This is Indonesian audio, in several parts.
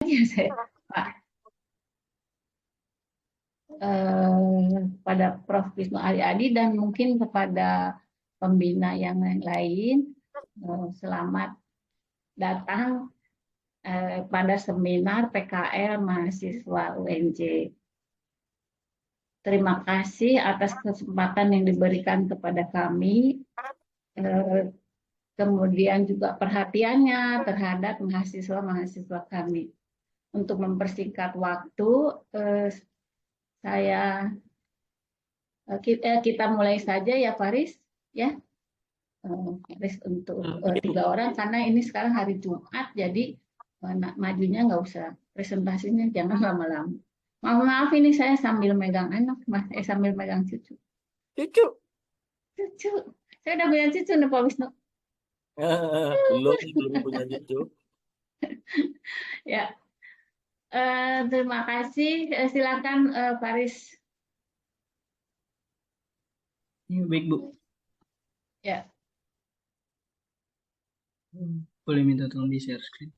ya saya Pak pada Prof. Wisnu Aryadi dan mungkin kepada pembina yang lain, selamat datang pada seminar PKL mahasiswa UNJ. Terima kasih atas kesempatan yang diberikan kepada kami, kemudian juga perhatiannya terhadap mahasiswa-mahasiswa kami. Untuk mempersingkat waktu, kita mulai saja ya Faris, ya. Faris untuk 3 orang karena ini sekarang hari Jumat, jadi majunya nggak usah, presentasinya jangan lama-lama. Maaf ini saya sambil megang anak, sambil megang cucu. Cucu. Cucu, saya udah punya cucu nih Pak Wisnu. Belum punya cucu. Ya, terima kasih. Silakan Faris. Baik Bu. Ya. Boleh minta tolong di share screen.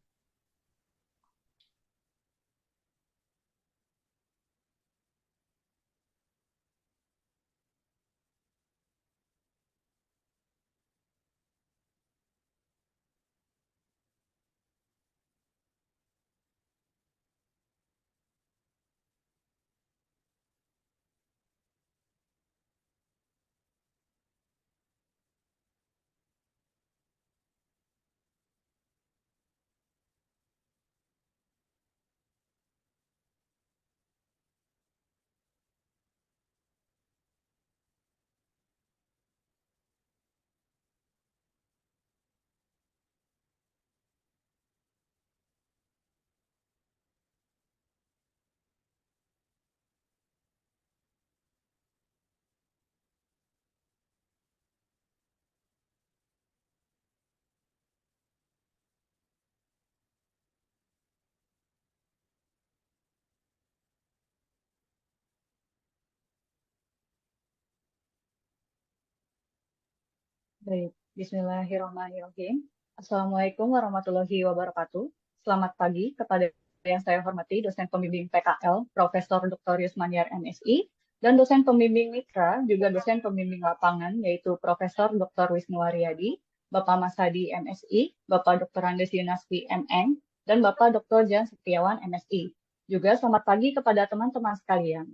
Baik, Bismillahirrahmanirrahim. Assalamualaikum warahmatullahi wabarakatuh. Selamat pagi kepada yang saya hormati dosen pembimbing PKL, Profesor Dr. Yusmaniar MSI, dan dosen pembimbing mitra, juga dosen pembimbing lapangan, yaitu Profesor Dr. Wisnu Aryadi, Bapak Mas Hadi MSI, Bapak Dr. Andes Yunasfi MN, dan Bapak Dr. Jan Setiawan MSI. Juga selamat pagi kepada teman-teman sekalian.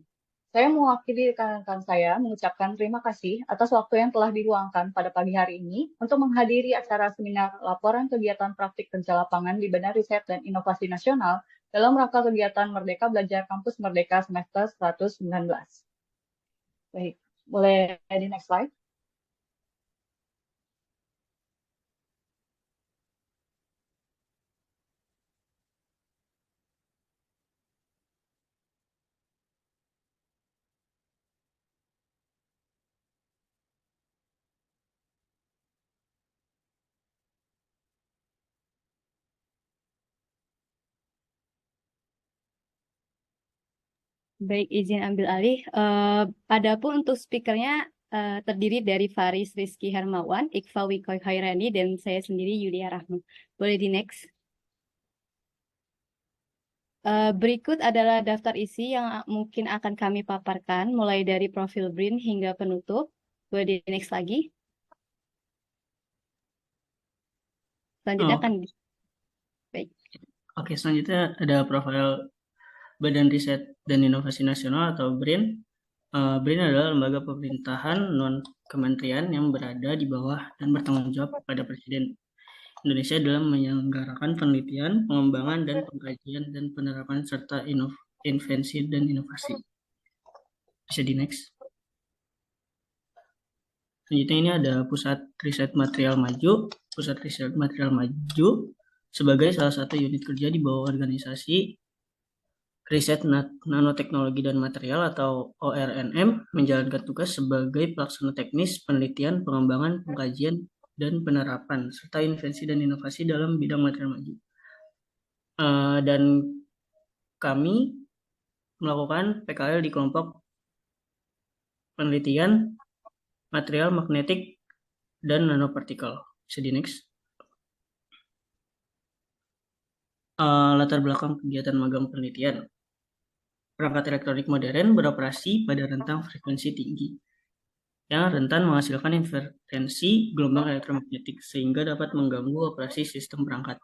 Saya mewakili rekan-rekan saya mengucapkan terima kasih atas waktu yang telah diluangkan pada pagi hari ini untuk menghadiri acara seminar laporan kegiatan praktik kerja lapangan di Badan Riset dan Inovasi Nasional dalam rangka kegiatan Merdeka Belajar Kampus Merdeka semester 119. Baik, boleh di next slide. Baik, izin ambil alih. Adapun untuk speakernya terdiri dari Faris Rizky Hermawan, Iqfa Wikoy Khairani, dan saya sendiri Yulia Rahma. Boleh di next. Berikut adalah daftar isi yang mungkin akan kami paparkan, mulai dari profil BRIN hingga penutup. Boleh di next lagi. Selanjutnya akan baik. Oke, selanjutnya ada profil Badan Riset dan Inovasi Nasional atau BRIN. BRIN adalah lembaga pemerintahan non-kementerian yang berada di bawah dan bertanggung jawab kepada Presiden Indonesia dalam menyelenggarakan penelitian, pengembangan, dan pengkajian dan penerapan serta invensi dan inovasi. Bisa di next. Selanjutnya ini ada Pusat Riset Material Maju. Pusat Riset Material Maju sebagai salah satu unit kerja di bawah organisasi Riset Nanoteknologi dan Material atau ORNM menjalankan tugas sebagai pelaksana teknis penelitian, pengembangan, pengkajian, dan penerapan serta invensi dan inovasi dalam bidang material maju. Dan kami melakukan PKL di kelompok penelitian material magnetik dan nanopartikel. Bisa di next. Latar belakang kegiatan magang penelitian. Perangkat elektronik modern beroperasi pada rentang frekuensi tinggi yang rentan menghasilkan interferensi gelombang elektromagnetik sehingga dapat mengganggu operasi sistem perangkat.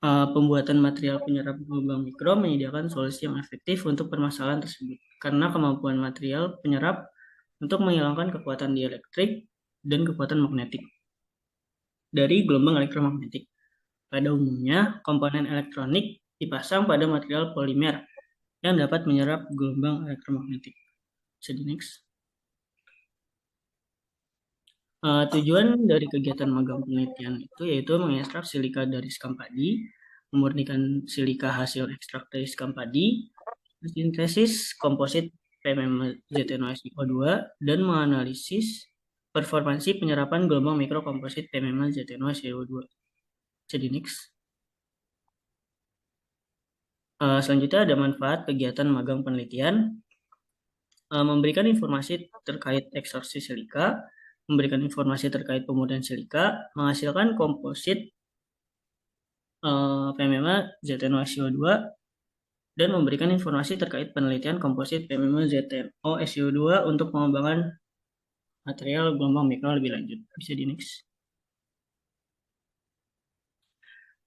Pembuatan material penyerap gelombang mikro menyediakan solusi yang efektif untuk permasalahan tersebut karena kemampuan material penyerap untuk menghilangkan kekuatan dielektrik dan kekuatan magnetik dari gelombang elektromagnetik. Pada umumnya, komponen elektronik dipasang pada material polimer yang dapat menyerap gelombang elektromagnetik. Jadi next. Tujuan dari kegiatan magang penelitian itu yaitu mengekstrak silika dari sekam padi, memurnikan silika hasil ekstrak dari sekam padi, sintesis komposit PMMA-ZnO2, dan menganalisis performansi penyerapan gelombang mikrokomposit PMMA-ZnO2. Jadi next. Selanjutnya ada manfaat kegiatan magang penelitian, memberikan informasi terkait ekstraksi silika, memberikan informasi terkait pemurnian silika, menghasilkan komposit PMMA-ZnO2, dan memberikan informasi terkait penelitian komposit PMMA-ZnO2 untuk pengembangan material gelombang mikro lebih lanjut. Bisa di next.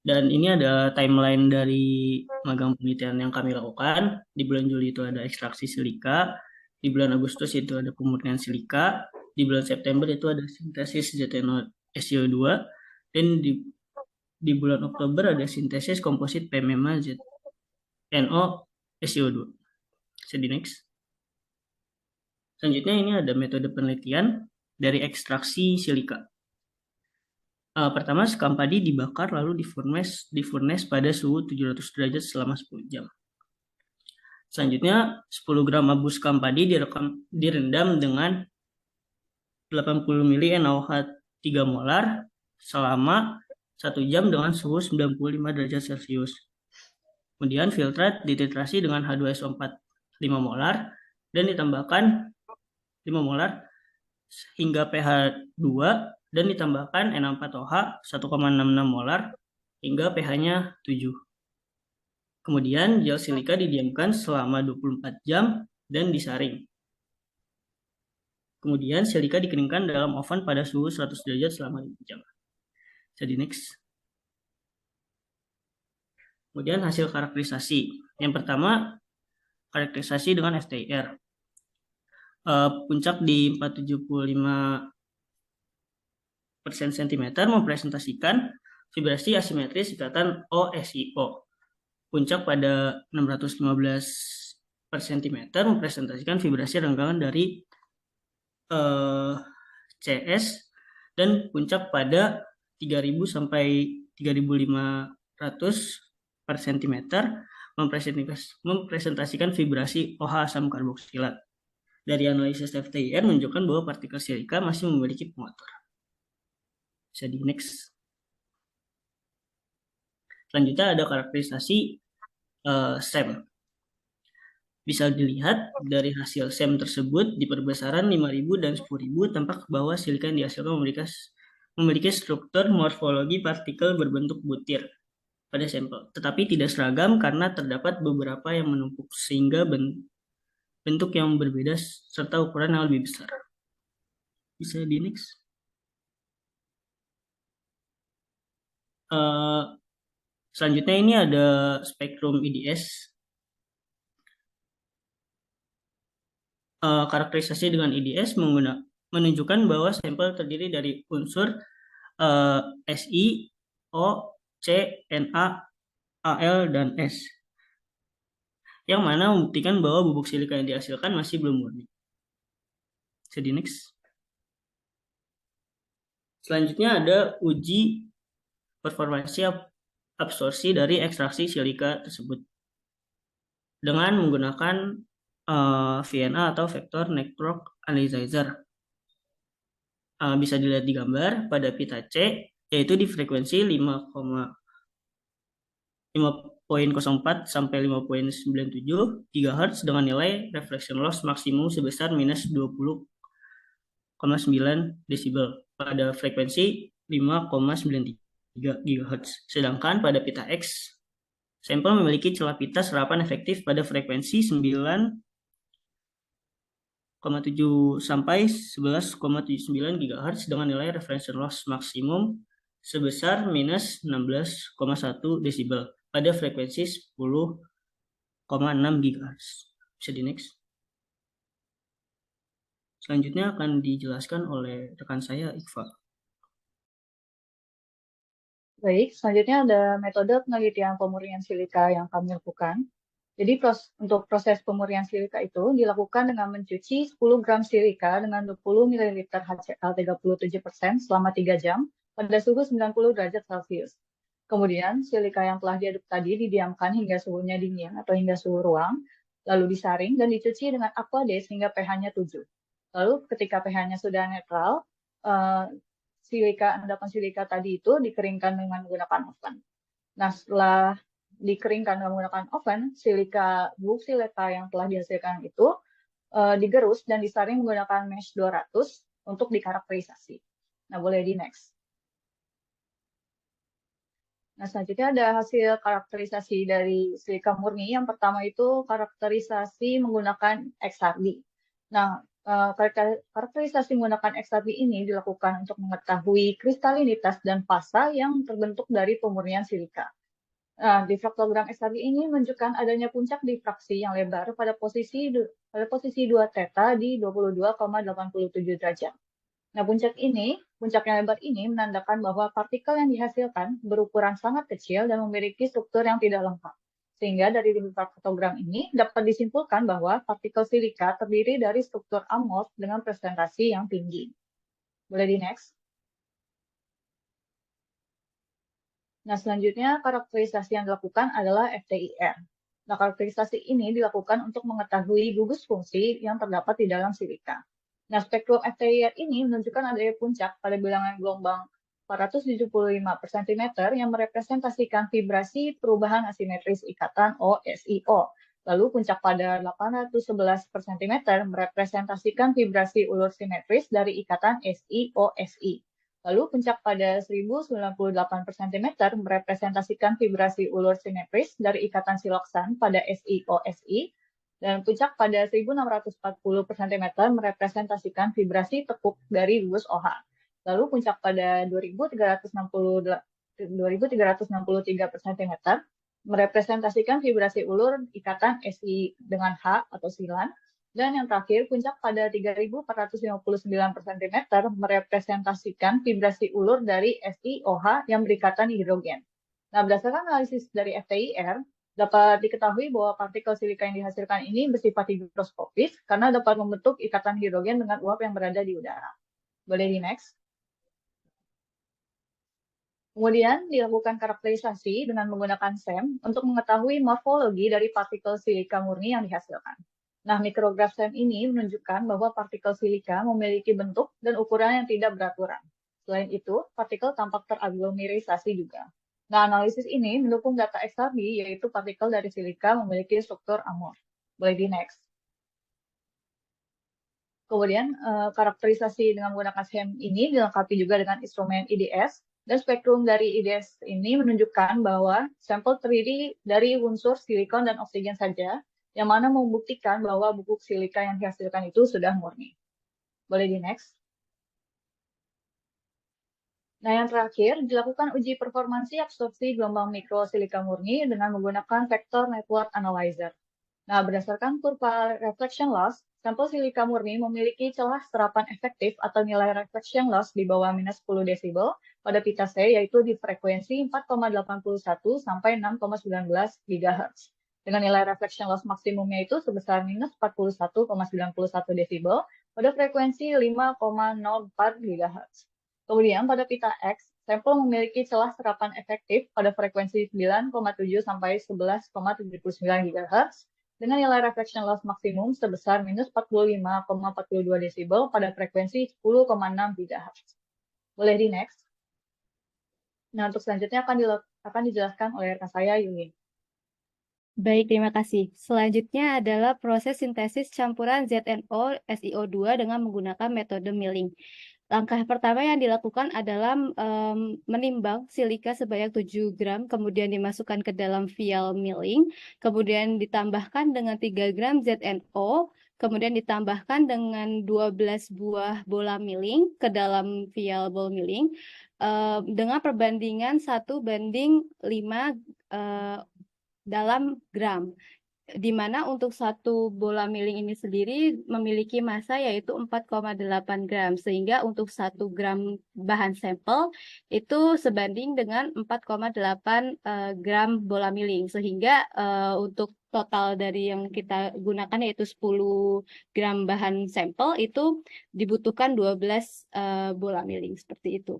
Dan ini ada timeline dari magang penelitian yang kami lakukan. Di bulan Juli itu ada ekstraksi silika, di bulan Agustus itu ada pemurnian silika, di bulan September itu ada sintesis ZnO2, dan di bulan Oktober ada sintesis komposit PMMA-ZnO2. Jadi next. Selanjutnya ini ada metode penelitian dari ekstraksi silika. Pertama, sekam padi dibakar lalu di-furnace pada suhu 700 derajat selama 10 jam. Selanjutnya, 10 gram abu sekam padi direndam dengan 80 ml NaOH 3 molar selama 1 jam dengan suhu 95 derajat Celcius. Kemudian filtrat dititrasi dengan H2SO4 5 molar dan ditambahkan 5 molar hingga pH 2 dan ditambahkan N4OH 1,66 molar hingga pH-nya 7. Kemudian gel silika didiamkan selama 24 jam dan disaring. Kemudian silika dikeringkan dalam oven pada suhu 100 derajat selama 5 jam. Jadi next. Kemudian hasil karakterisasi. Yang pertama, karakterisasi dengan FTIR. Puncak di 475 cm mempresentasikan vibrasi asimetris ikatan OSIO. Puncak pada 615 cm mempresentasikan vibrasi renggangan dari CS, dan puncak pada 3000 sampai 3500 cm mempresentasikan vibrasi OH asam karboksilat. Dari analisis FTIR menunjukkan bahwa partikel silika masih memiliki pengotor. Bisa di next. Selanjutnya ada karakterisasi SEM. Bisa dilihat dari hasil SEM tersebut di perbesaran 5000 dan 10.000 tampak bahwa silika yang dihasilkan memiliki struktur morfologi partikel berbentuk butir pada sampel, tetapi tidak seragam karena terdapat beberapa yang menumpuk sehingga bentuk yang berbeda serta ukuran yang lebih besar. Bisa di next. Selanjutnya ini ada spektrum IDS. Karakterisasi dengan IDS menunjukkan bahwa sampel terdiri dari unsur Si, O, C, Na, Al, dan S. Yang mana membuktikan bahwa bubuk silika yang dihasilkan masih belum murni. Jadi next. Selanjutnya ada uji performansi absorpsi dari ekstraksi silika tersebut dengan menggunakan VNA atau Vector Network Analyzer. Bisa dilihat di gambar pada pita C, yaitu di frekuensi 5.04 sampai 5.97 GHz dengan nilai reflection loss maksimum sebesar minus 20,9 desibel pada frekuensi 5,93 GHz. Sedangkan pada pita X Sampel memiliki celah pita serapan efektif pada frekuensi 9,7 sampai 11,79 GHz dengan nilai reference loss maksimum sebesar minus 16,1 desibel pada frekuensi 10,6 GHz. Bisa di next. Selanjutnya akan dijelaskan oleh rekan saya, Iqfa. Baik, selanjutnya ada metode penelitian pemurnian silika yang kami lakukan. Jadi untuk proses pemurnian silika itu dilakukan dengan mencuci 10 gram silika dengan 20 ml HCl 37% selama 3 jam pada suhu 90 derajat Celcius. Kemudian silika yang telah diaduk tadi didiamkan hingga suhunya dingin atau hingga suhu ruang, lalu disaring dan dicuci dengan Aquades hingga pH-nya 7. Lalu ketika pH-nya sudah netral, endapan silika tadi itu dikeringkan dengan menggunakan oven. Nah, setelah dikeringkan dengan menggunakan oven, bubuk silika yang telah dihasilkan itu digerus dan disaring menggunakan mesh 200 untuk dikarakterisasi. Nah, boleh di next. Nah, selanjutnya ada hasil karakterisasi dari silika murni. Yang pertama itu karakterisasi menggunakan XRD. Nah, karakterisasi menggunakan XRD ini dilakukan untuk mengetahui kristalinitas dan fasa yang terbentuk dari pemurnian silika. Difraktogram XRD ini menunjukkan adanya puncak difraksi yang lebar pada posisi 2 theta di 22,87 derajat. Nah, puncak yang lebar ini menandakan bahwa partikel yang dihasilkan berukuran sangat kecil dan memiliki struktur yang tidak lengkap. Sehingga dari difraktogram ini dapat disimpulkan bahwa partikel silika terdiri dari struktur amorf dengan presentasi yang tinggi. Boleh di next. Nah, selanjutnya karakterisasi yang dilakukan adalah FTIR. Nah, karakterisasi ini dilakukan untuk mengetahui gugus fungsi yang terdapat di dalam silika. Nah, spektrum FTIR ini menunjukkan adanya puncak pada bilangan gelombang 475 per cm yang merepresentasikan vibrasi perubahan asimetris ikatan OSIO. Lalu puncak pada 811 per cm merepresentasikan vibrasi ulur simetris dari ikatan SIOSI. Lalu puncak pada 1098 per cm merepresentasikan vibrasi ulur simetris dari ikatan siloksan pada SIOSI. Dan puncak pada 1640 per cm merepresentasikan vibrasi tekuk dari gugus OH. Lalu puncak pada 2363 per cm merepresentasikan vibrasi ulur ikatan SI dengan H atau silan. Dan yang terakhir, puncak pada 3459 per cm merepresentasikan vibrasi ulur dari SiOH yang berikatan hidrogen. Nah, berdasarkan analisis dari FTIR, dapat diketahui bahwa partikel silika yang dihasilkan ini bersifat higroskopis karena dapat membentuk ikatan hidrogen dengan uap yang berada di udara. Boleh di next. Kemudian dilakukan karakterisasi dengan menggunakan SEM untuk mengetahui morfologi dari partikel silika murni yang dihasilkan. Nah, mikrograf SEM ini menunjukkan bahwa partikel silika memiliki bentuk dan ukuran yang tidak beraturan. Selain itu, partikel tampak teraglomerisasi juga. Nah, analisis ini mendukung data XRD, yaitu partikel dari silika memiliki struktur amorf. Boleh di next. Kemudian, karakterisasi dengan menggunakan SEM ini dilengkapi juga dengan instrumen IDS, dan spektrum dari IDS ini menunjukkan bahwa sampel terdiri dari unsur silikon dan oksigen saja, yang mana membuktikan bahwa bubuk silika yang dihasilkan itu sudah murni. Boleh di next. Nah, yang terakhir, dilakukan uji performansi absorpsi gelombang mikro silika murni dengan menggunakan vector network analyzer. Nah, berdasarkan kurva reflection loss, sampel silika murni memiliki celah serapan efektif atau nilai reflection loss di bawah minus 10 desibel pada pita C, yaitu di frekuensi 4,81 sampai 6,19 GHz. Dengan nilai reflection loss maksimumnya itu sebesar minus 41,91 desibel pada frekuensi 5,04 GHz. Kemudian pada pita X, sampel memiliki celah serapan efektif pada frekuensi 9,7 sampai 11,79 GHz dengan nilai reflection loss maksimum sebesar minus 45,42 desibel pada frekuensi 10,6 GHz. Boleh di next. Nah, untuk selanjutnya akan dijelaskan oleh rekan saya, Yuli. Baik, terima kasih. Selanjutnya adalah proses sintesis campuran ZNO SiO2 dengan menggunakan metode milling. Langkah pertama yang dilakukan adalah menimbang silika sebanyak 7 gram, kemudian dimasukkan ke dalam vial milling, kemudian ditambahkan dengan 3 gram ZNO, kemudian ditambahkan dengan 12 buah bola milling ke dalam vial ball milling, dengan perbandingan 1:5 dalam gram, di mana untuk satu bola milling ini sendiri memiliki massa yaitu 4,8 gram, sehingga untuk 1 gram bahan sampel itu sebanding dengan 4,8 gram bola milling, sehingga untuk total dari yang kita gunakan yaitu 10 gram bahan sampel itu dibutuhkan 12 bola milling, seperti itu.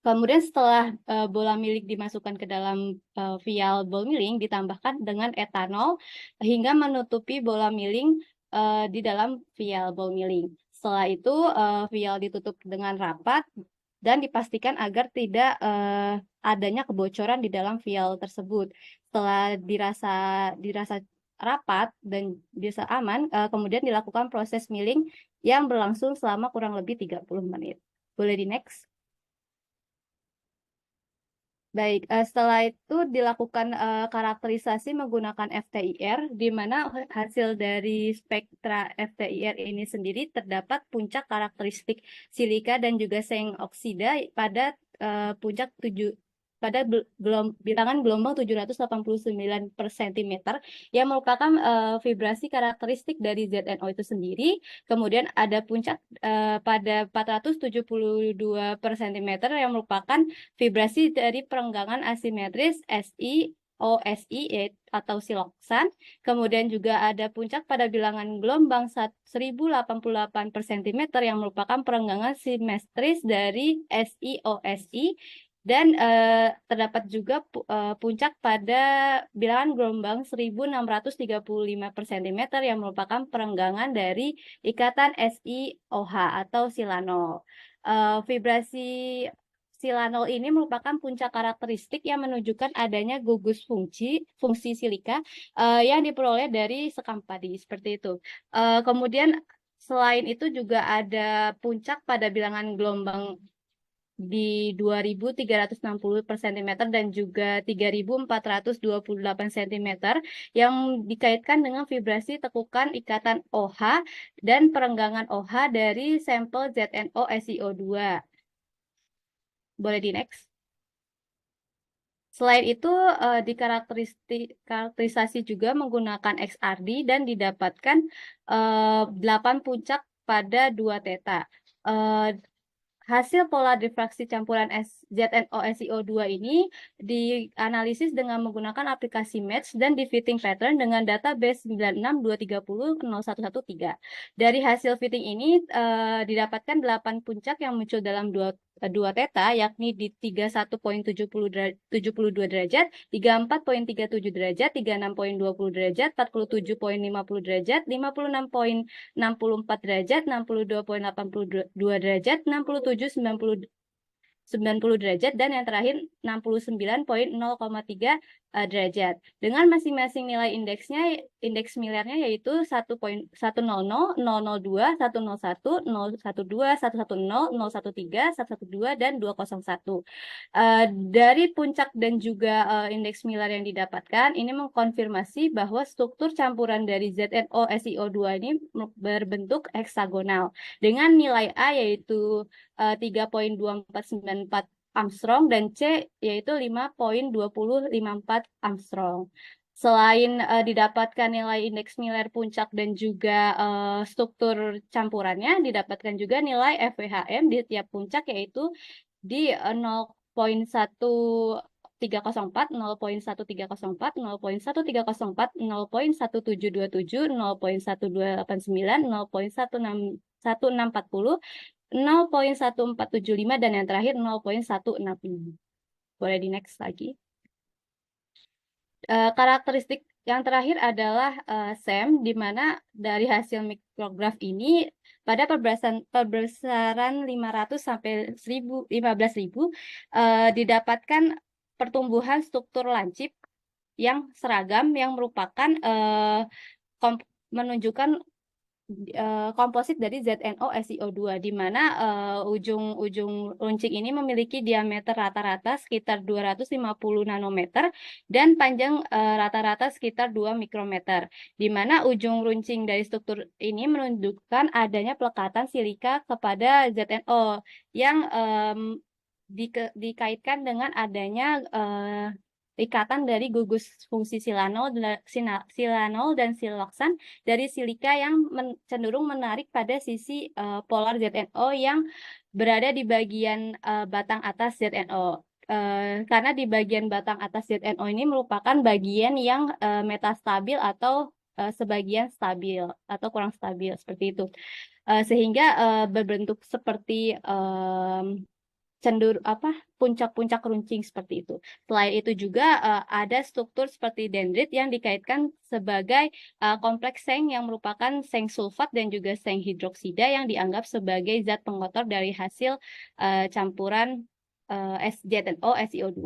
Kemudian setelah bola milling dimasukkan ke dalam vial ball milling, ditambahkan dengan etanol hingga menutupi bola milling di dalam vial ball milling. Setelah itu vial ditutup dengan rapat dan dipastikan agar tidak adanya kebocoran di dalam vial tersebut. Setelah dirasa rapat dan dirasa aman, kemudian dilakukan proses milling yang berlangsung selama kurang lebih 30 menit. Boleh di next? Baik, setelah itu dilakukan karakterisasi menggunakan FTIR, di mana hasil dari spektra FTIR ini sendiri terdapat puncak karakteristik silika dan juga seng oksida pada puncak bilangan gelombang 789 per cm yang merupakan vibrasi karakteristik dari ZNO itu sendiri. Kemudian ada puncak pada 472 per cm yang merupakan vibrasi dari perenggangan asimetris SiOSi atau siloksan. Kemudian juga ada puncak pada bilangan gelombang 1088 per cm yang merupakan perenggangan simetris dari SiOSi. Dan terdapat juga puncak pada bilangan gelombang 1635 per cm yang merupakan perenggangan dari ikatan SiOH atau silanol. Vibrasi silanol ini merupakan puncak karakteristik yang menunjukkan adanya gugus fungsi silika yang diperoleh dari sekam padi, seperti itu. Kemudian selain itu juga ada puncak pada bilangan gelombang di 2360 per cm dan juga 3428 cm yang dikaitkan dengan vibrasi tekukan ikatan OH dan perenggangan OH dari sampel ZNO SiO2. Boleh di next? Selain itu, dikarakterisasi juga menggunakan XRD dan didapatkan 8 puncak pada 2 theta. Hasil pola diffraksi campuran ZNO SiO2 ini dianalisis dengan menggunakan aplikasi Match dan di fitting pattern dengan database 962300113. Dari hasil fitting ini didapatkan 8 puncak yang muncul dalam 2 theta, yakni di 31.72 derajat, 34.37 derajat, 36.20 derajat, 47.50 derajat, 56.64 derajat, 62.82 derajat, 67.90 derajat, dan yang terakhir 69.0,3 derajat. Dengan masing-masing nilai indeks Millernya yaitu 1.100, 002, 101, 012, 110, 013, 112, dan 201. Dari puncak dan juga indeks Miller yang didapatkan, ini mengkonfirmasi bahwa struktur campuran dari ZNO SiO2 ini berbentuk heksagonal dengan nilai A yaitu 3.2494 Armstrong dan C yaitu 5.2054 Armstrong. Selain didapatkan nilai indeks Miller puncak dan juga struktur campurannya, didapatkan juga nilai FWHM di tiap puncak yaitu di 0.1304, 0.1304, 0.1304, 0.1727, 0.1289, 0.1640, 0.1475, dan yang terakhir 0.165. Boleh di next lagi. Karakteristik yang terakhir adalah SEM, di mana dari hasil mikrograf ini pada perbesaran 500 sampai 15.000 didapatkan pertumbuhan struktur lancip yang seragam yang merupakan menunjukkan komposit dari ZNO SiO2, di mana ujung-ujung runcing ini memiliki diameter rata-rata sekitar 250 nanometer dan panjang rata-rata sekitar 2 mikrometer, di mana ujung runcing dari struktur ini menunjukkan adanya pelekatan silika kepada ZNO yang dikaitkan dengan adanya ikatan dari gugus fungsi silanol dan siloksan dari silika yang cenderung menarik pada sisi polar ZNO yang berada di bagian batang atas ZNO. Karena di bagian batang atas ZNO ini merupakan bagian yang metastabil atau sebagian stabil atau kurang stabil seperti itu. Sehingga berbentuk seperti puncak-puncak runcing seperti itu. Selain itu juga ada struktur seperti dendrit yang dikaitkan sebagai kompleks seng yang merupakan seng sulfat dan juga seng hidroksida yang dianggap sebagai zat pengotor dari hasil campuran ZNO SiO2.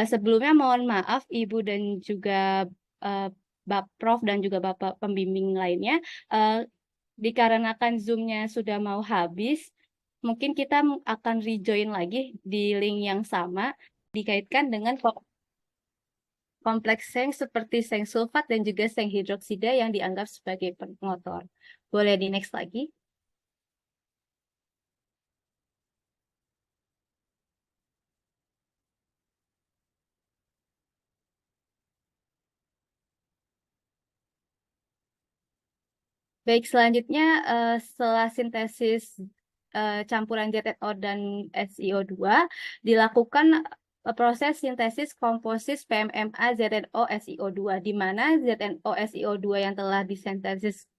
Sebelumnya mohon maaf Ibu dan juga Prof dan juga Bapak pembimbing lainnya, dikarenakan Zoom-nya sudah mau habis, mungkin kita akan rejoin lagi di link yang sama, dikaitkan dengan kompleks seng seperti seng sulfat dan juga seng hidroksida yang dianggap sebagai pengotor. Boleh di next lagi. Baik, selanjutnya setelah sintesis campuran ZNO dan SiO2 dilakukan proses sintesis komposit PMMA ZNO SiO2, di mana ZNO SiO2 yang telah disintesis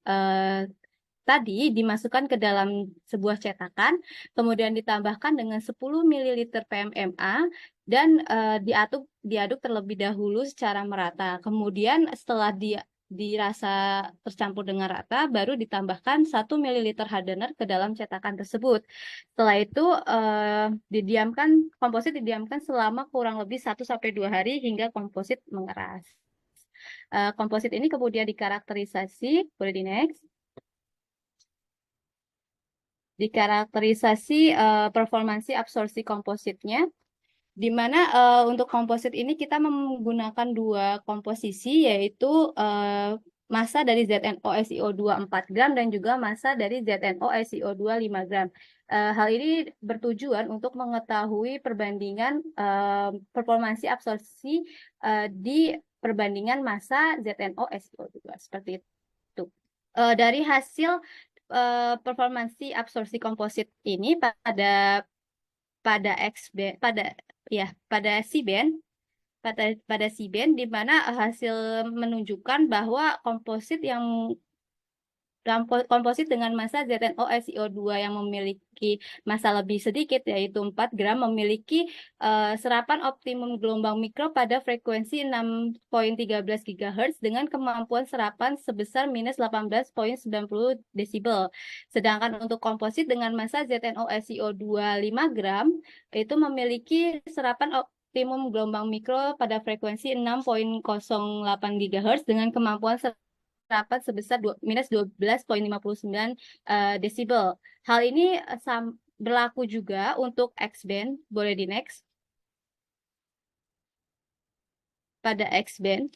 tadi dimasukkan ke dalam sebuah cetakan, kemudian ditambahkan dengan 10 ml PMMA dan diaduk terlebih dahulu secara merata. Kemudian setelah dirasa tercampur dengan rata, baru ditambahkan 1 ml hardener ke dalam cetakan tersebut. Setelah itu komposit didiamkan selama kurang lebih 1-2 hari hingga komposit mengeras. Komposit ini kemudian dikarakterisasi, boleh di next. Dikarakterisasi performansi absorpsi kompositnya, di mana untuk komposit ini kita menggunakan 2 komposisi, yaitu massa dari ZNO SiO2 4 gram dan juga massa dari ZNO SiO2 5 gram. Hal ini bertujuan untuk mengetahui perbandingan performansi absorpsi di perbandingan massa ZNO SiO2 seperti itu. Dari hasil performansi absorpsi komposit ini pada C-band, di mana hasil menunjukkan bahwa komposit dengan massa ZNO SiO2 yang memiliki massa lebih sedikit, yaitu 4 gram, memiliki serapan optimum gelombang mikro pada frekuensi 6.13 GHz dengan kemampuan serapan sebesar minus 18.90 desibel. Sedangkan untuk komposit dengan massa ZNO SiO2 5 gram, itu memiliki serapan optimum gelombang mikro pada frekuensi 6.08 GHz dengan kemampuan serapan sebesar minus 12.59 desibel. Hal ini berlaku juga untuk X-band. Boleh di next. Pada X-band,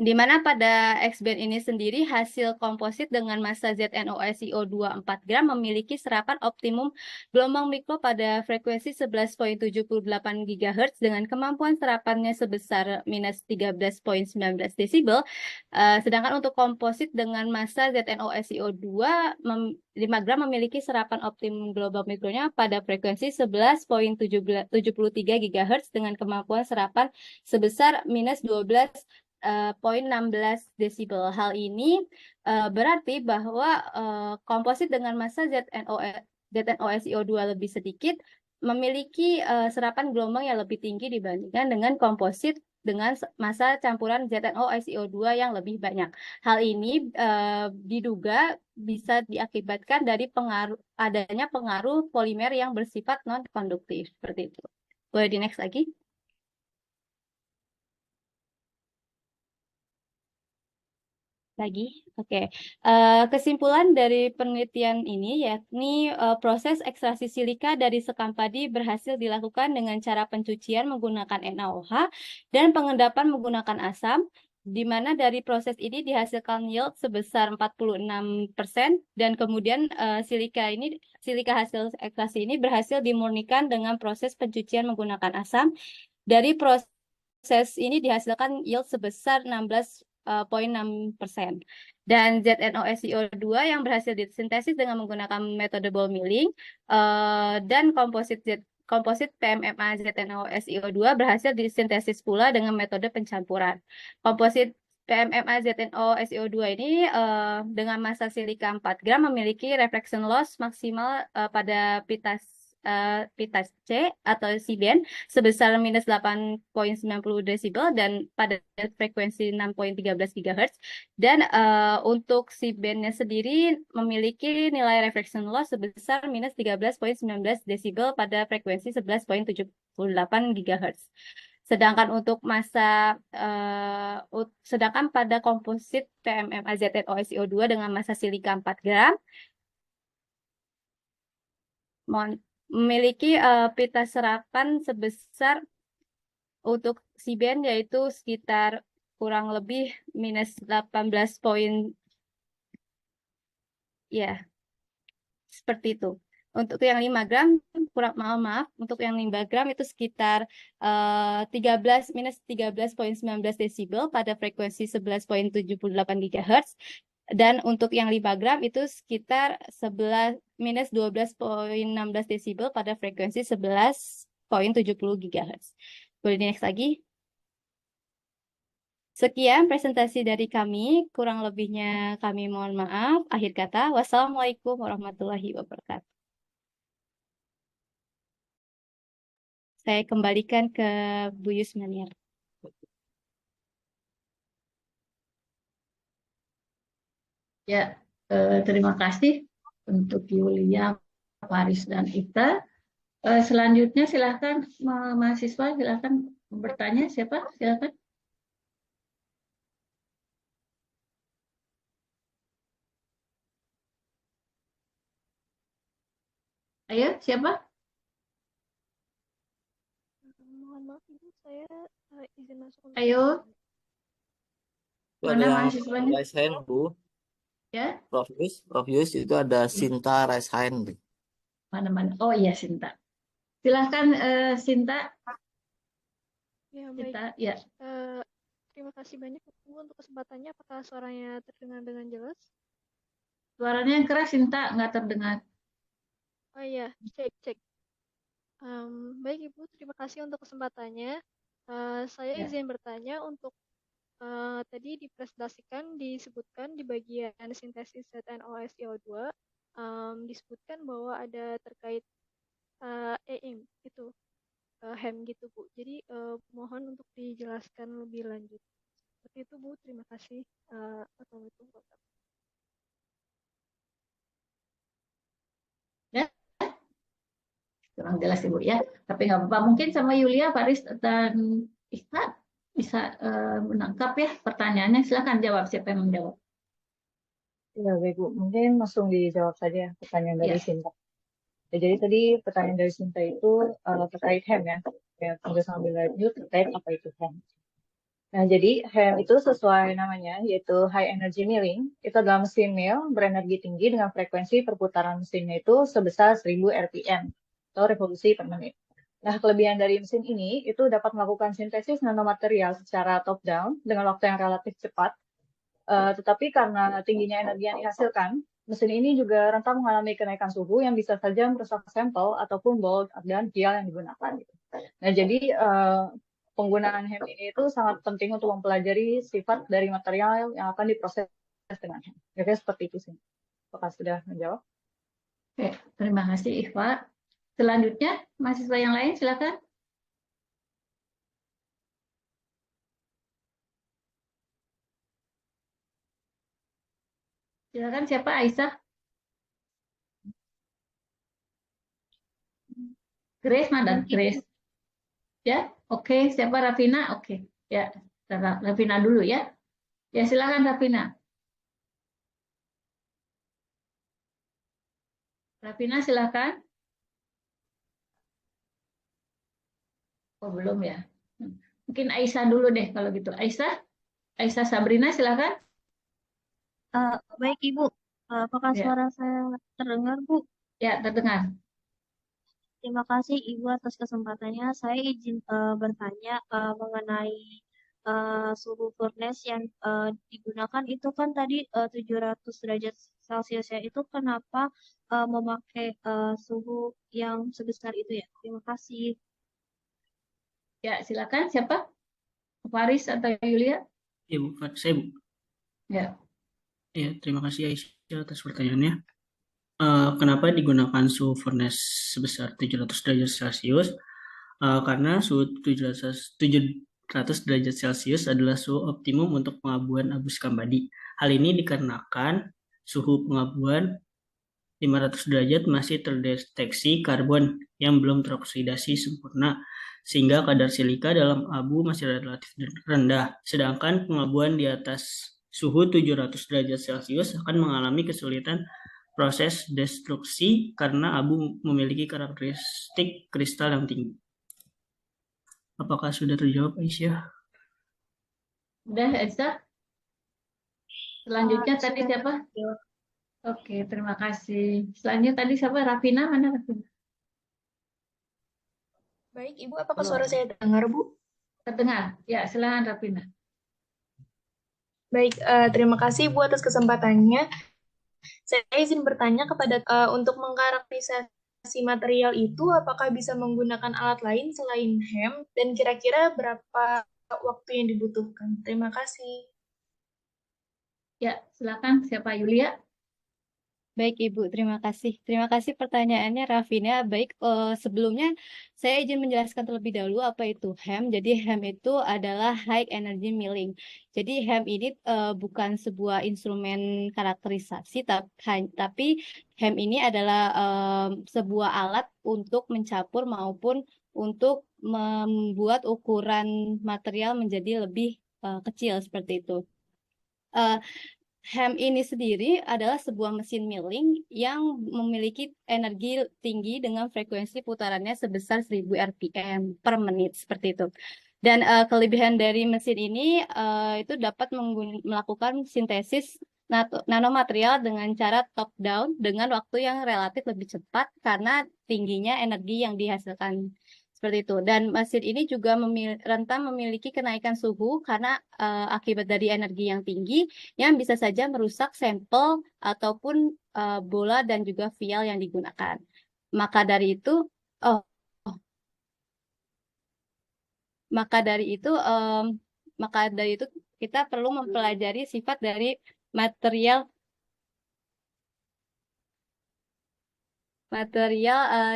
di mana pada X-band ini sendiri hasil komposit dengan massa ZNO SiO2 4 gram memiliki serapan optimum gelombang mikro pada frekuensi 11.78 GHz dengan kemampuan serapannya sebesar minus 13.19 desibel. Sedangkan untuk komposit dengan massa ZNO SiO2 5 gram memiliki serapan optimum gelombang mikronya pada frekuensi 11.73 GHz dengan kemampuan serapan sebesar minus 12.16 desibel. Hal ini berarti bahwa komposit dengan massa ZNO SiO2 lebih sedikit memiliki serapan gelombang yang lebih tinggi dibandingkan dengan komposit dengan massa campuran ZNO SiO2 yang lebih banyak. Hal ini diduga bisa diakibatkan dari adanya pengaruh polimer yang bersifat non-konduktif seperti itu. Boleh di next lagi? Lagi, oke. Kesimpulan dari penelitian ini yakni proses ekstraksi silika dari sekam padi berhasil dilakukan dengan cara pencucian menggunakan NaOH dan pengendapan menggunakan asam, di mana dari proses ini dihasilkan yield sebesar 46% dan kemudian silika hasil ekstraksi ini berhasil dimurnikan dengan proses pencucian menggunakan asam. Dari proses ini dihasilkan yield sebesar 16,6%. Dan ZNO-SiO2 yang berhasil disintesis dengan menggunakan metode ball milling dan komposit PMMA ZNO-SiO2 berhasil disintesis pula dengan metode pencampuran. Komposit PMMA ZNO-SiO2 ini dengan massa silika 4 gram memiliki reflection loss maksimal pada pita C atau C-band sebesar minus 8,90 desibel dan pada frekuensi 6,13 GHz. Dan untuk C-bandnya sendiri memiliki nilai reflection loss sebesar minus 13,19 desibel pada frekuensi 11,78 GHz. Sedangkan untuk sedangkan pada komposit PMMA ZNO-SiO2 dengan massa silika 4 gram memiliki pita serapan sebesar untuk C-band yaitu sekitar kurang lebih minus 18 poin, ya seperti itu. Untuk yang 5 gram, maaf, untuk yang 5 gram itu sekitar minus 13,19 desibel pada frekuensi 11,78 GHz. Dan untuk yang 5 gram itu sekitar minus 12,16 desibel pada frekuensi 11,70 GHz. Boleh di next lagi. Sekian presentasi dari kami. Kurang lebihnya kami mohon maaf. Akhir kata, wassalamualaikum warahmatullahi wabarakatuh. Saya kembalikan ke Bu Yusmaniar. Ya, terima kasih untuk Yulia, Faris, dan Ita. Selanjutnya silakan mahasiswa silakan bertanya. Siapa? Silakan. Ayo, siapa? Mohon maaf Ibu, saya izin masuk untuk Ayo. Itu Mana ada yang mahasiswanya? raise hand, Bu. Ya, Prof Yus itu ada Sinta raise hand. mana-mana. Oh iya, Sinta. Silahkan Sinta. ya baik. Sinta, ya. Terima kasih banyak Bu untuk kesempatannya. Apakah suaranya terdengar dengan jelas? Suaranya yang keras, Sinta, nggak terdengar. Oh iya, cek. Baik Ibu, terima kasih untuk kesempatannya. Saya Ya. izin bertanya untuk tadi dipresentasikan disebutkan di bagian sintesis ZNO-SiO2 disebutkan bahwa ada terkait EIM itu HEM gitu Bu. Jadi mohon untuk dijelaskan lebih lanjut. Seperti itu Bu, terima kasih. Assalamualaikum warahmatullahi wabarakatuh. Ya, kurang jelas Ibu ya. Tapi nggak apa-apa. Mungkin sama Yulia, Faris, dan Ika bisa menangkap ya pertanyaannya. Silakan jawab. Siapa yang menjawab? Ya, baik Bu. Mungkin langsung dijawab saja pertanyaan dari Ya. Sinta. Ya, jadi tadi pertanyaan dari Sinta itu terkait HEM ya. Ya, sambil sambil lanjut terkait apa itu HEM. Nah, jadi HEM itu sesuai namanya, yaitu High Energy Milling. Itu adalah mesin mill berenergi tinggi dengan frekuensi perputaran mesinnya itu sebesar 1000 RPM atau revolusi per menit. Nah, kelebihan dari mesin ini itu dapat melakukan sintesis nanomaterial secara top-down dengan waktu yang relatif cepat. Tetapi karena tingginya energi yang dihasilkan, mesin ini juga rentan mengalami kenaikan suhu yang bisa saja merusak sampel ataupun mold dan vial yang digunakan. Nah, jadi penggunaan HEM ini itu sangat penting untuk mempelajari sifat dari material yang akan diproses dengan HEM. Jadi seperti itu sih. Apakah sudah menjawab? Oke, terima kasih Iva. Selanjutnya, mahasiswa yang lain silakan. Silakan siapa? Aisyah? Grace mana? Grace. Ya, oke. Siapa? Rafina? Oke. Ya, Rafina dulu ya. Ya, silakan Rafina. Rafina silakan. Oh belum ya. Mungkin Aisyah dulu deh kalau gitu. Aisyah Sabrina silakan. Baik Ibu, apakah Ya, suara saya terdengar Bu? ya terdengar. Terima kasih Ibu atas kesempatannya. Saya izin bertanya mengenai suhu furnace yang digunakan itu kan tadi 700 derajat Celcius ya. Itu kenapa memakai suhu yang sebesar itu ya? Terima kasih. Ya silakan siapa? Faris atau Yulia? Ya Bu, saya Bu. Ya. Ya, terima kasih Aisyah atas pertanyaannya. Kenapa digunakan suhu furnace sebesar 700 derajat Celcius? Karena suhu 700 derajat Celcius adalah suhu optimum untuk pengabuan abu skambadi. Hal ini dikarenakan suhu pengabuan 500 derajat masih terdeteksi karbon yang belum teroksidasi sempurna, sehingga kadar silika dalam abu masih relatif rendah. Sedangkan pengabuan di atas suhu 700 derajat Celcius akan mengalami kesulitan proses destruksi karena abu memiliki karakteristik kristal yang tinggi. Apakah sudah terjawab, Aisyah? Udah, Aisyah? Selanjutnya tadi Sudah siapa? terjawab. Oke, terima kasih. Selanjutnya tadi siapa? Rafina, mana Rafina? Baik, Ibu, apakah Belum. suara saya terdengar, Bu? Terdengar? Ya, silakan Rafina. Baik, terima kasih Ibu atas kesempatannya. Saya izin bertanya kepada untuk mengkarakterisasi material itu, apakah bisa menggunakan alat lain selain HEM, dan kira-kira berapa waktu yang dibutuhkan? Terima kasih. Ya, silakan siapa? Yulia? Baik Ibu, terima kasih. Terima kasih pertanyaannya Rafina. Baik, sebelumnya saya izin menjelaskan terlebih dahulu apa itu HEM. Jadi HEM itu adalah High Energy Milling. Jadi HEM ini bukan sebuah instrumen karakterisasi, tapi HEM ini adalah sebuah alat untuk mencampur maupun untuk membuat ukuran material menjadi lebih kecil seperti itu. HEM ini sendiri adalah sebuah mesin milling yang memiliki energi tinggi dengan frekuensi putarannya sebesar 1000 rpm per menit seperti itu. Dan kelebihan dari mesin ini itu dapat melakukan sintesis nanomaterial dengan cara top down dengan waktu yang relatif lebih cepat karena tingginya energi yang dihasilkan. Seperti itu. Dan mesin ini juga rentan memiliki kenaikan suhu karena akibat dari energi yang tinggi yang bisa saja merusak sampel ataupun bola dan juga vial yang digunakan. Maka dari itu, maka dari itu kita perlu mempelajari sifat dari material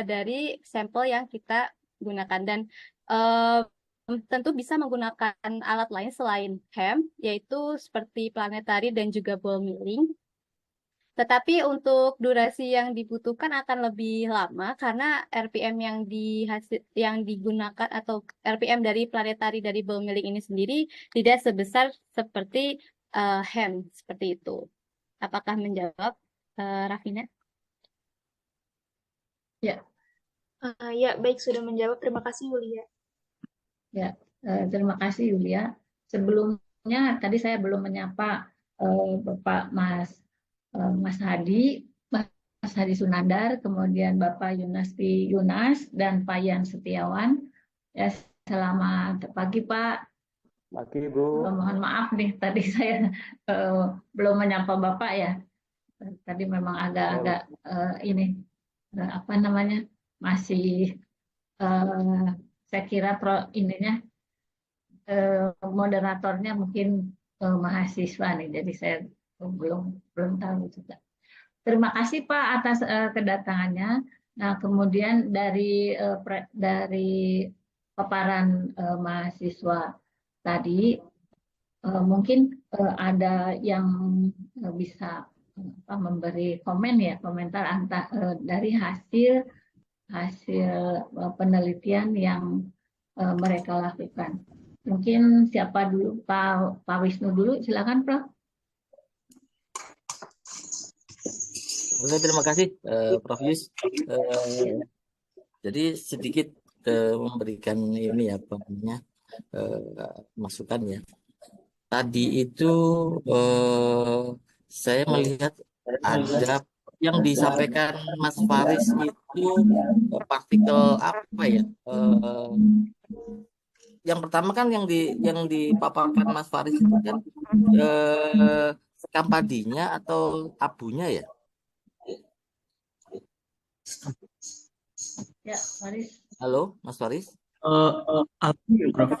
dari sampel yang kita gunakan dan tentu bisa menggunakan alat lain selain HEM, yaitu seperti planetary dan juga ball milling. Tetapi untuk durasi yang dibutuhkan akan lebih lama karena RPM yang digunakan atau RPM dari planetary dari ball milling ini sendiri tidak sebesar seperti HEM seperti itu. Apakah menjawab, Rafina? Ya. Ya, baik, sudah menjawab. Terima kasih, Yulia. Ya, terima kasih Yulia. Sebelumnya tadi saya belum menyapa Bapak Mas Hadi Sunandar, kemudian Bapak Yunasti Yunas dan Pak Yan Setiawan. Ya, selamat pagi Pak. Pagi Bu. Mohon maaf nih tadi saya belum menyapa Bapak ya. Tadi memang agak-agak ini apa namanya masih saya kira moderatornya mungkin mahasiswa nih, jadi saya belum tahu juga. Terima kasih Pak atas kedatangannya. Nah, kemudian dari paparan mahasiswa tadi, mungkin ada yang bisa memberi komentar dari hasil penelitian yang mereka lakukan. Mungkin siapa dulu? Pak Wisnu dulu, silakan Prof. Oke, terima kasih Prof. Yus. Jadi sedikit memberikan ini apa namanya masukan ya. Tadi itu saya melihat ada yang disampaikan Mas Faris itu partikel apa ya? Yang pertama kan yang dipaparkan Mas Faris itu kan sekam padinya atau abunya ya? Ya, Faris. Halo, Mas Faris? Abu ya, Prof.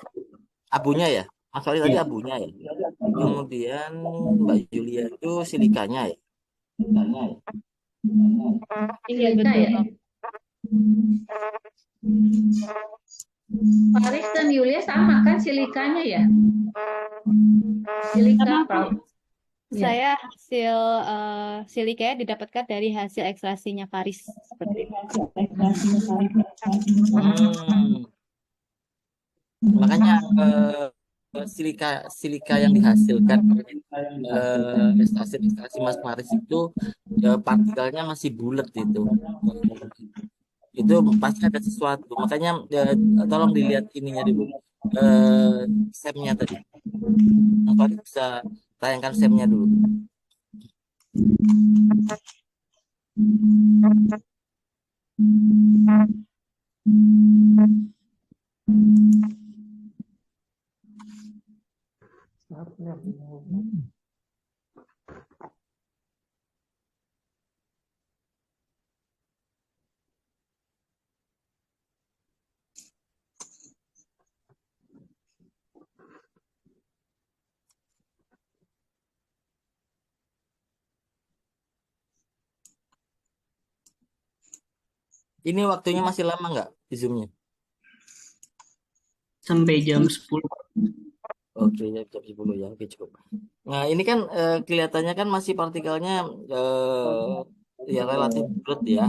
Abunya ya? Mas Faris tadi Iya. abunya ya? Kemudian Mbak Julia itu silikanya ya? Iya, Silika betul, ya. Prof. Faris dan Yulia sama kan silikanya ya? Silika, Sama, Prof. Ya. Saya hasil silikanya didapatkan dari hasil ekstraksinya Faris seperti itu. Makanya silika yang dihasilkan ekstraksi Mas Faris itu partikelnya masih bulat itu pasti ada sesuatu. Makanya tolong dilihat ininya dulu semnya tadi. Mas Faris bisa tayangkan semnya dulu. Ini waktunya masih lama nggak di Zoom-nya? Sampai jam 10. Oke, ya, jam 10 ya. Oke, cukup. Nah, ini kan kelihatannya kan masih partikelnya ya relatif bulat ya.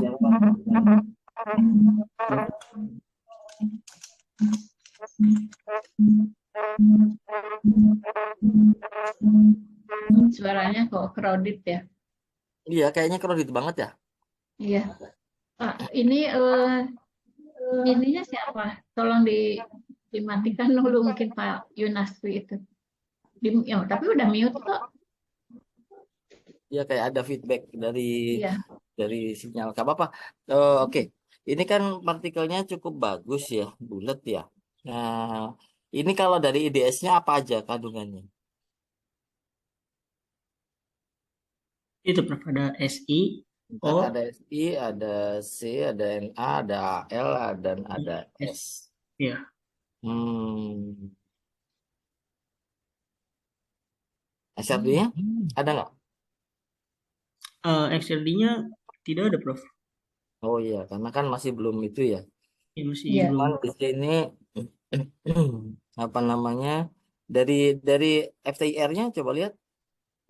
Suaranya kok crowded ya? Iya, kayaknya crowded banget ya. Iya. Pak, ini ininya siapa? Tolong dimatikan dulu mungkin Pak Yunasri itu. Ya, tapi udah mute kok. Ya, kayak ada feedback Iya. dari sinyal. Gak apa-apa. Oke. Ini kan partikelnya cukup bagus ya, bulat ya. Nah, ini kalau dari IDS-nya apa aja kandungannya? Itu Prof, ada SI, O, Ada SI, ada C, ada Na, ada Al, dan ada S. ya. SRD-nya ada nggak? XRD-nya tidak ada, Prof. Oh iya, karena kan masih belum itu ya. Ya, masih Iya. belum. Cuman di sini apa namanya dari FTIR-nya coba lihat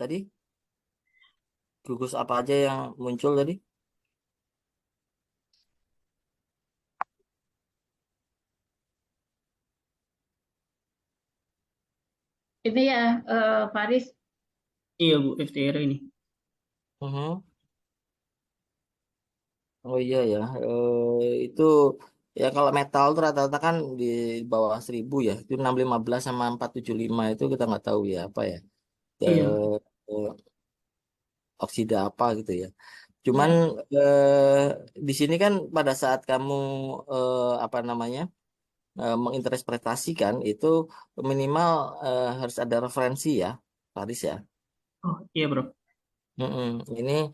tadi gugus apa aja yang muncul tadi? Ini ya Faris. Iya, Bu, FTR ini. Oh iya ya, itu ya kalau metal tuh rata-rata kan di bawah 1000 ya, itu 615 sama 475 itu kita nggak tahu ya apa ya, Iya. eh, oksida apa gitu ya. Cuman di sini kan pada saat kamu apa namanya menginterpretasikan itu minimal harus ada referensi ya, Faris ya. Oh, iya, Prof. Ini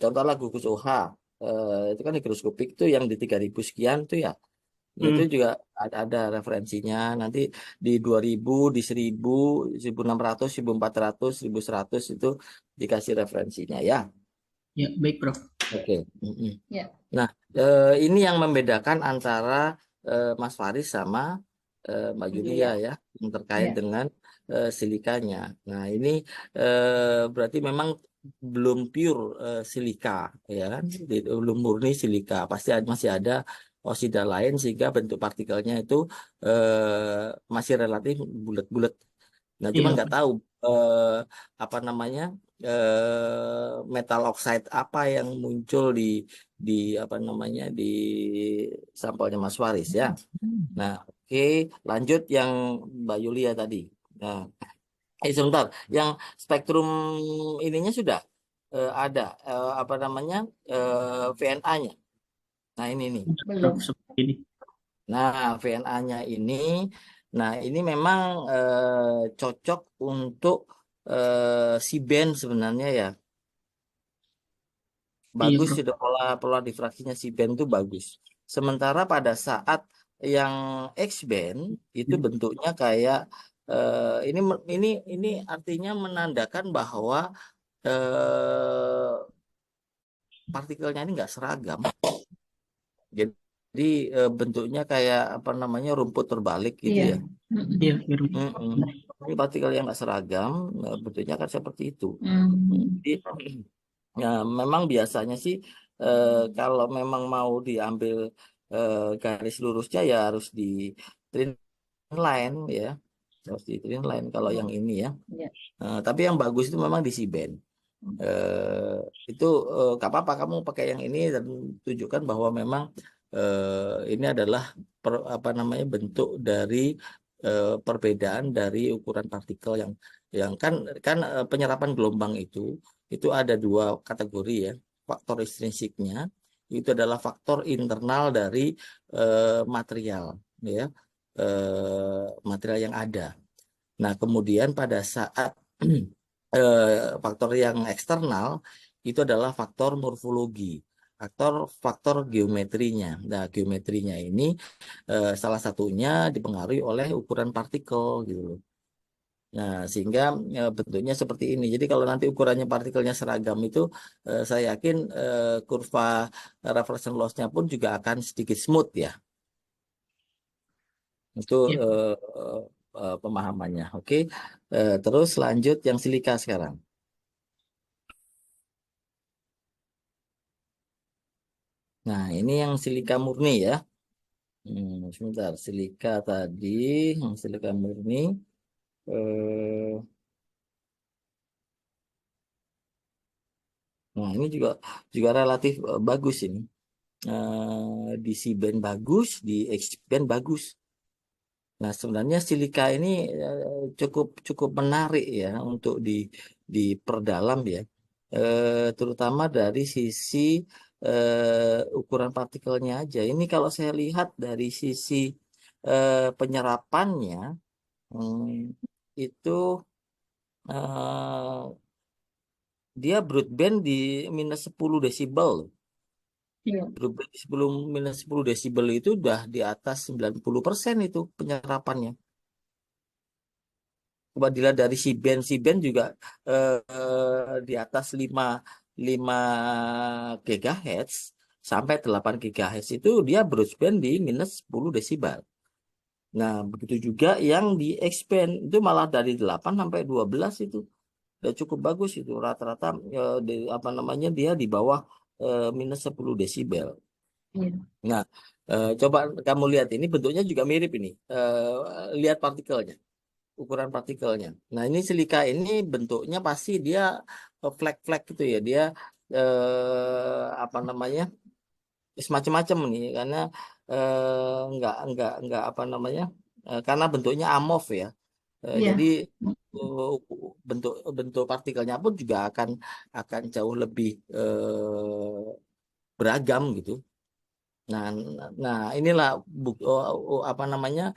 contohlah gugus OH itu kan higroskopik tuh yang di 3000 sekian tuh ya. Itu juga ada referensinya nanti di 2000, di 1000, 1600, 1400, 1100 itu dikasih referensinya ya. Ya, baik, Prof. Oke. Ya. Nah, ini yang membedakan antara Mas Faris sama Mbak Julia ya, yang terkait Ya. dengan silikanya. Nah, ini berarti memang belum pure silika, ya kan? Belum murni silika, pasti masih ada oksida lain sehingga bentuk partikelnya itu masih relatif bulat-bulat. Nah, cuman Iya, nggak tahu apa namanya metal oxide apa yang muncul di apa namanya di sampelnya Mas Faris ya. Nah, oke, lanjut yang Mbak Yulia tadi. Nah, sebentar, yang spektrum ininya sudah ada apa namanya VNA-nya. Nah, ini nih. Belum. Seperti ini. Nah, VNA-nya ini, nah ini memang cocok untuk si band sebenarnya ya. Iya, Bagus Bro. sudah pola difraksinya si band itu bagus. Sementara pada saat yang X band itu bentuknya kayak ini artinya menandakan bahwa eh, partikelnya ini nggak seragam. Jadi bentuknya kayak apa namanya rumput terbalik gitu Iya. ya. Iya, biar Ini partikel yang nggak seragam, bentuknya kan seperti itu. Jadi, ya, memang biasanya sih kalau memang mau diambil garis lurusnya ya harus di trin line ya, harus di trin line kalau yang ini ya. Iya. Tapi yang bagus itu memang di C-band. Itu gak apa-apa kamu pakai yang ini dan tunjukkan bahwa memang ini adalah apa namanya bentuk dari perbedaan dari ukuran partikel yang kan penyerapan gelombang itu ada dua kategori ya. Faktor ekstrinsiknya itu adalah faktor internal dari material ya, material yang ada. Nah, kemudian pada saat faktor yang eksternal itu adalah faktor morfologi, faktor geometrinya. Nah, geometrinya ini salah satunya dipengaruhi oleh ukuran partikel gitu loh. Nah, sehingga bentuknya seperti ini. Jadi kalau nanti ukurannya partikelnya seragam itu saya yakin kurva reflection loss-nya pun juga akan sedikit smooth ya. Itu Iya. pemahamannya. Oke. Terus lanjut yang silika sekarang. Nah, ini yang silika murni ya. Sebentar, silika tadi, yang silika murni. Nah, ini juga relatif bagus ini. Di C-band bagus, di X-band bagus. Nah, sebenarnya silika ini cukup menarik ya untuk diperdalam ya, terutama dari sisi ukuran partikelnya aja. Ini kalau saya lihat dari sisi penyerapannya itu dia broadband di minus 10 desibel. Iya. Broadband sebelum minus 10 desibel itu udah di atas 90% itu penyerapannya. Coba dilihat dari si band juga di atas 5 GHz sampai 8 GHz itu dia broadband di minus 10 desibel. Nah, begitu juga yang di X-band itu malah dari 8 sampai 12 itu udah cukup bagus itu rata-rata apa namanya dia di bawah minus 10 desibel. Iya. Nah, coba kamu lihat ini bentuknya juga mirip ini. Lihat partikelnya. Ukuran partikelnya. Nah, ini silika ini bentuknya pasti dia flek-flek gitu ya. Dia apa namanya? Semacam-macam nih karena enggak apa namanya? Karena bentuknya amorf ya. Iya. Jadi bentuk partikelnya pun juga akan jauh lebih beragam gitu. Nah, inilah apa namanya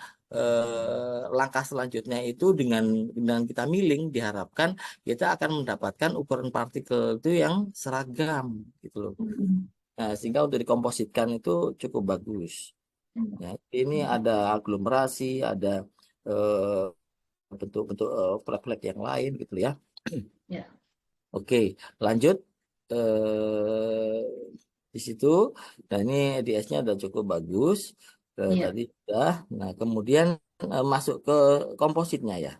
langkah selanjutnya itu dengan kita milling diharapkan kita akan mendapatkan ukuran partikel itu yang seragam gitu loh. Nah, sehingga untuk dikompositkan itu cukup bagus. Ya, ini ada aglomerasi, ada bentuk-bentuk flek-flek yang lain gitu ya. Ya. Oke, lanjut di situ. Nah, ini DS-nya udah cukup bagus. Iya. Tadi udah. Nah, kemudian masuk ke kompositnya ya.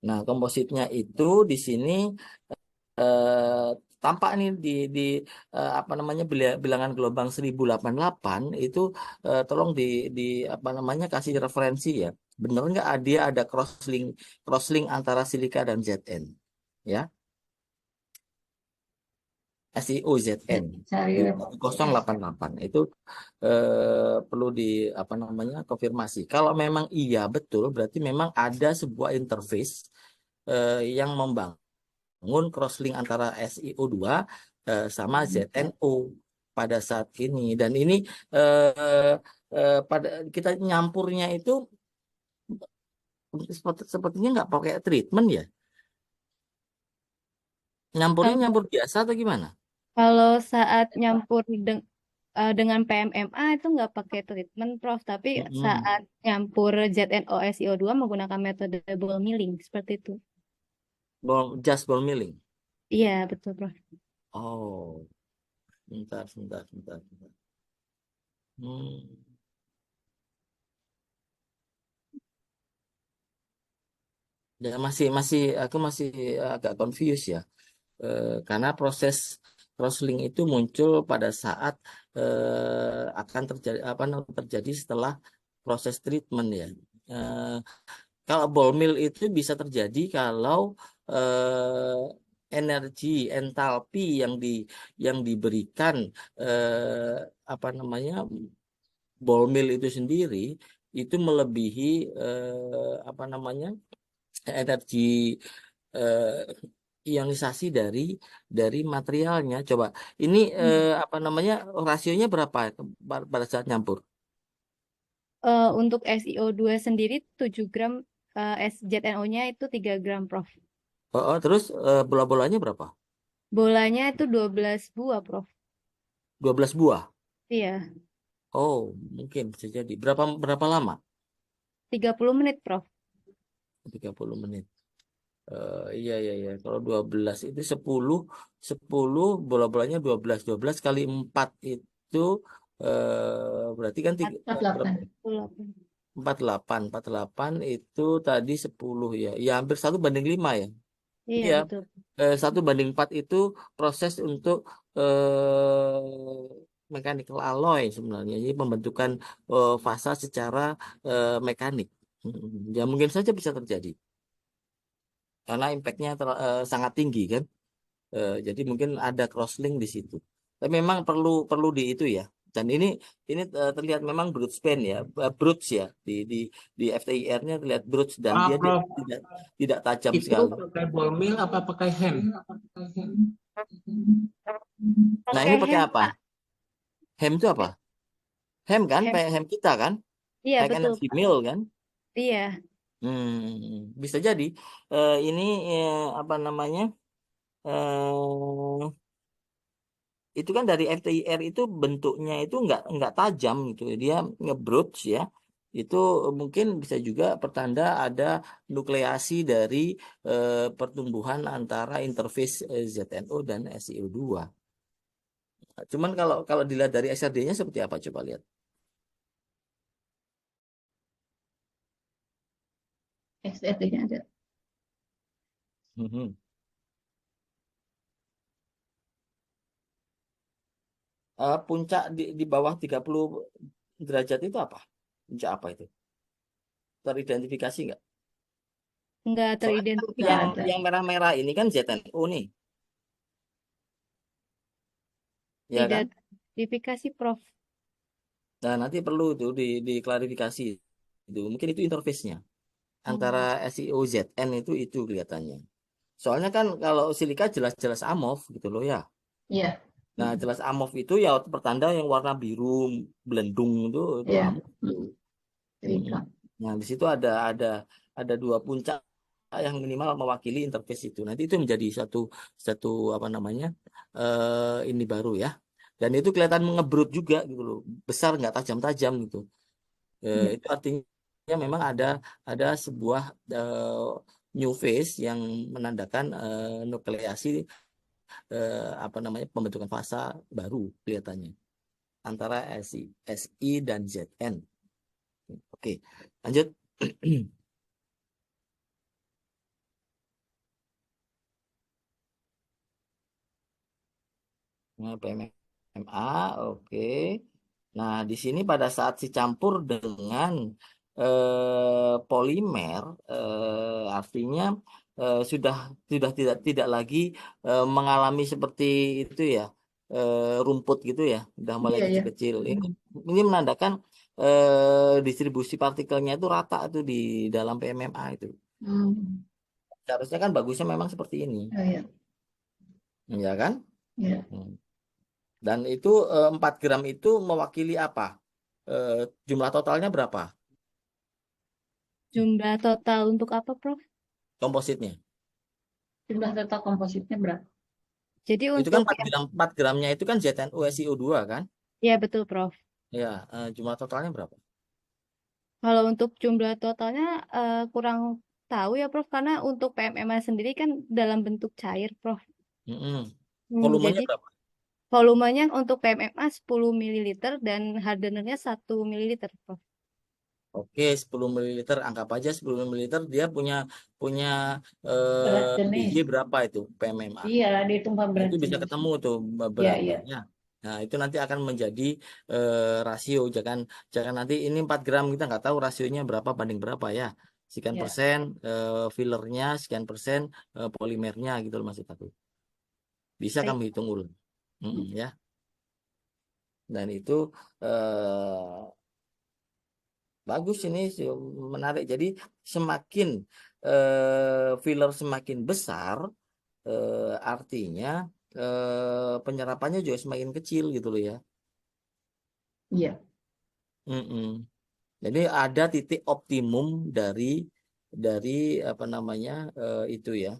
Nah, kompositnya itu di sini tampak nih di apa namanya bilangan gelombang 1088 itu tolong di apa namanya kasih referensi ya. Bener nggak dia ada crosslink antara silika dan ZN ya. SiOZN Cari di referensi. 088 itu perlu di apa namanya konfirmasi. Kalau memang iya betul, berarti memang ada sebuah interface yang membangun crosslink antara SiO2 sama ZNO pada saat ini. Dan ini pada kita nyampurnya itu sepertinya nggak pakai treatment ya. Nyampurnya Kalau nyampur biasa atau gimana? kalau saat nyampur dengan PMMA itu nggak pakai treatment, Prof. Tapi Mm-mm. saat nyampur ZNO-SiO2 menggunakan metode ball milling seperti itu. Just ball milling. Iya, betul, Prof. Oh, sebentar. Hmm. Ya aku masih agak confused ya. Karena proses crosslink itu muncul pada saat akan terjadi terjadi setelah proses treatment ya. Eh, Kalau ball mill itu bisa terjadi kalau energi entalpi yang diberikan apa namanya ball mill itu sendiri itu melebihi apa namanya energi ionisasi dari materialnya. Coba ini apa namanya rasionya berapa pada saat nyampur? Untuk SiO2 sendiri 7 gram, ZNO-nya itu 3 gram, Prof. Terus bola-bolanya berapa? Bolanya itu 12 buah, Prof. 12 buah. Iya, Oh, mungkin bisa jadi. Berapa lama? 30 menit, Prof. 30 menit. Iya. Kalau 12 itu 10 bola-bolanya 12 kali 4 itu berarti kan 48. 48 itu tadi 10 ya. Ya hampir 1:5 ya. Iya, Iya, betul. 1:4 itu proses untuk mechanical alloy sebenarnya. Jadi pembentukan fasa secara mekanik. Ya mungkin saja bisa terjadi karena impactnya sangat tinggi kan. Jadi mungkin ada crosslink di situ. Tapi memang perlu di itu ya. Dan ini terlihat memang brute span ya, brutes ya di FTIR-nya terlihat brutes dan dia Prof, tidak tajam itu sekali. pakai ball mill apa pakai hand? Nah Pakai ini pakai hand, apa? Pak. Hem itu apa? Hem kan? Hand. Hem kita kan? Iya, High betul, energy Pak. mill kan? Iya. Bisa jadi. Ini apa namanya? Eh, itu kan dari FTIR itu bentuknya itu nggak tajam gitu. Dia nge-broach ya. Itu mungkin bisa juga pertanda ada nukleasi dari pertumbuhan antara interface ZNO dan SiO2. Cuman kalau dilihat dari SRD-nya seperti apa? Coba lihat. SRD-nya ada. Mhm. Puncak di bawah 30 derajat itu apa? Puncak apa itu? Teridentifikasi nggak? Nggak Soalnya Nggak teridentifikasi. ada. yang merah-merah ini kan ZNO nih, ya Tidak kan? teridentifikasi, Prof. Nah, nanti perlu tuh diklarifikasi. Itu mungkin itu interface-nya antara SiO-ZN itu kelihatannya. Soalnya kan kalau silika jelas-jelas amorf gitu loh ya. Iya. Nah, jelas amorf itu ya pertanda yang warna biru belendung itu Iya. amorf itu. Mm-mm. Silika. Nah, di situ ada dua puncak yang minimal mewakili interface itu. Nanti itu menjadi satu satu apa namanya ini baru ya. Dan itu kelihatan mengebrut juga gitu loh, besar nggak tajam-tajam gitu. Iya. Itu artinya memang ada sebuah new phase yang menandakan nukleasi apa namanya pembentukan fasa baru kelihatannya antara Si dan Zn. Oke, lanjut. Nah, PMMA, oke. Nah, di sini pada saat dicampur dengan polimer, artinya sudah tidak lagi mengalami seperti itu ya, rumput gitu ya, udah mulai Iya, ya. kecil-kecil. Ini menandakan distribusi partikelnya itu rata tuh di dalam PMMA itu. Hmm. Seharusnya kan bagusnya memang seperti ini, Oh, ya. ya kan? Ya. Hmm. Dan itu 4 gram itu mewakili apa? Jumlah totalnya berapa? Jumlah total untuk apa, Prof? Kompositnya. Jumlah total kompositnya berapa? Jadi Itu kan untuk 4 gramnya itu kan ZNU SiO2 kan? ya betul, Prof. Ya, jumlah totalnya berapa? Kalau untuk jumlah totalnya kurang tahu ya, Prof, karena untuk PMMA sendiri kan dalam bentuk cair, Prof. Mm-mm. Jadi Volumenya berapa? volumenya untuk PMMA 10 ml dan hardenernya 1 ml, Prof. Oke, 10 ml, anggap aja 10 ml dia punya punya Berat BG jenis. berapa itu PMMA. Iya, dihitung Nah, berat itu bisa jenis. ketemu tuh Ya, ya. beratnya. Nah, itu nanti akan menjadi rasio. Jangan jangan nanti ini 4 gram kita nggak tahu rasionya berapa banding berapa ya. Sekian Ya. persen fillernya, sekian persen polimernya gitu loh maksud aku. Bisa Baik. kamu hitung ulang. Ya. Dan itu eh, bagus ini menarik. Jadi semakin filler semakin besar, artinya penyerapannya juga semakin kecil gitu loh ya. Iya. Mm-mm. Jadi ada titik optimum dari apa namanya itu ya,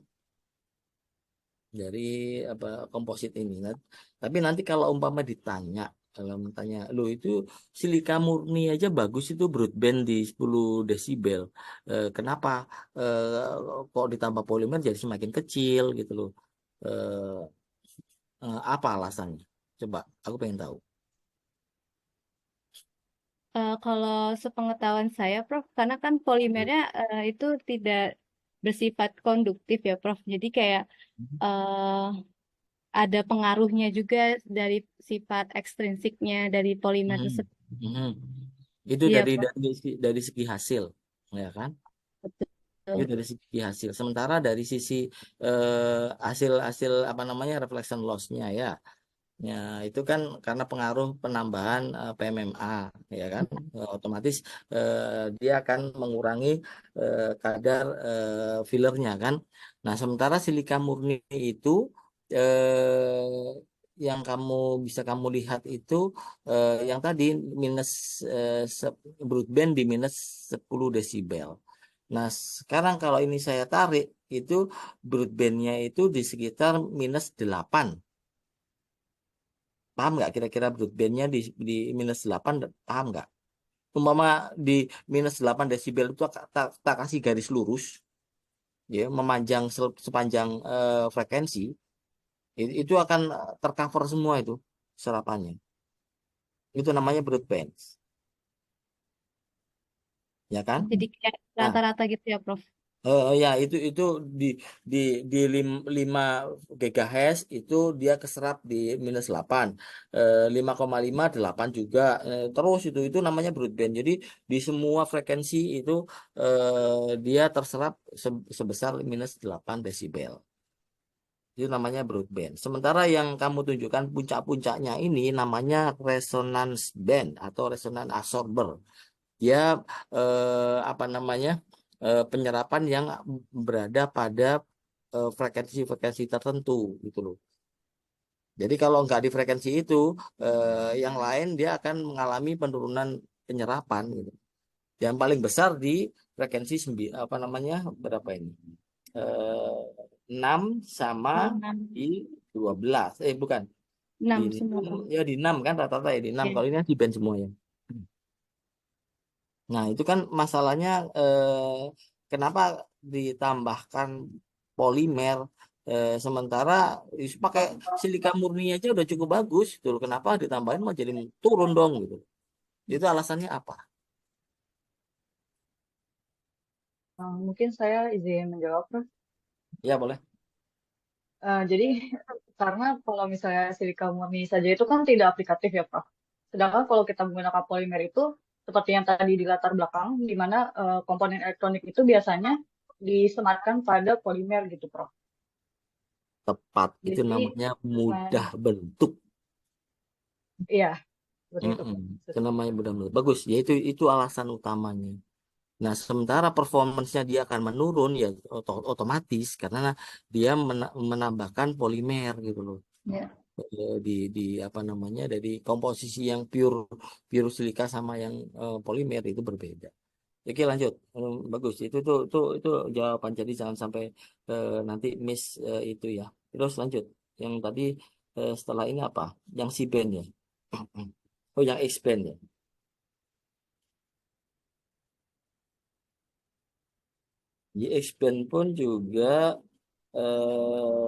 dari apa komposit ini. Nah, tapi nanti kalau umpama ditanya, kalau tanya, lo itu silika murni aja bagus itu broadband di 10 desibel. Kenapa kok ditambah polimer jadi semakin kecil gitu loh? Eh, apa alasannya? Coba, aku pengen tahu. Kalau sepengetahuan saya, Prof, karena kan polimernya itu tidak bersifat konduktif ya, Prof. Jadi kayak eh, ada pengaruhnya juga dari sifat ekstrinsiknya dari polimer Mhm. tersebut. Mhm. Itu Iya, dari Prof. dari segi hasil, ya kan? Itu Betul. dari segi hasil. Sementara dari sisi hasil hasil apa namanya reflection loss-nya ya, ya itu kan karena pengaruh penambahan PMMA, ya kan? Otomatis dia akan mengurangi kadar fillernya kan. Nah, sementara silika murni itu yang bisa kamu lihat itu yang tadi minus broadband di minus 10 desibel. Nah, sekarang kalau ini saya tarik, itu broadbandnya itu di sekitar minus 8. Paham nggak kira-kira broadbandnya di minus 8, paham nggak? Umpama di minus 8 desibel itu tak kasih garis lurus, ya, memanjang sepanjang frekuensi, itu akan tercover semua itu serapannya. Itu namanya broadband, ya kan? Jadi kayak Nah, rata-rata gitu ya, Prof. Ya itu di di 5 GHz itu dia keserap di minus 8, 5,5 8 juga. Terus itu namanya broadband. Jadi di semua frekuensi itu dia terserap sebesar minus 8 desibel. Itu namanya broadband. Sementara yang kamu tunjukkan puncak-puncaknya ini namanya resonance band atau resonance absorber. Dia apa namanya penyerapan yang berada pada frekuensi-frekuensi tertentu gitu loh. Jadi kalau nggak di frekuensi itu, yang lain dia akan mengalami penurunan penyerapan gitu. Yang paling besar di frekuensi apa namanya berapa ini? Eh, 6 sama Oh, 6. di 12. Bukan. Di 6 semua, 6, Prof. ya di 6 kan rata-rata ya di 6. Ya. Kalau ini kan di band semua ya. Nah, itu kan masalahnya kenapa ditambahkan polimer sementara pakai silika murni aja udah cukup bagus gitu loh. Kenapa ditambahin mau jadi turun dong gitu. Itu alasannya apa? Mungkin saya izin menjawab, Prof. Ya, boleh. Jadi karena kalau misalnya silika murni saja itu kan tidak aplikatif ya, Prof. Sedangkan kalau kita menggunakan polimer itu seperti yang tadi di latar belakang, di mana komponen elektronik itu biasanya disematkan pada polimer gitu, Prof. Tepat, itu Jadi, namanya mudah bentuk. iya, seperti itu. Itu namanya mudah bentuk. Bagus, ya itu alasan utamanya. Nah, sementara performance-nya dia akan menurun ya otomatis karena dia menambahkan polimer gitu loh. Ya. Di apa namanya, dari komposisi yang pure silika sama yang polimer itu berbeda. Oke, lanjut. Bagus. Itu jawaban. Jadi jangan sampai nanti miss itu ya. Terus lanjut. Yang tadi setelah ini apa? Yang C-band ya. Oh, yang X-band ya. Di X-band pun juga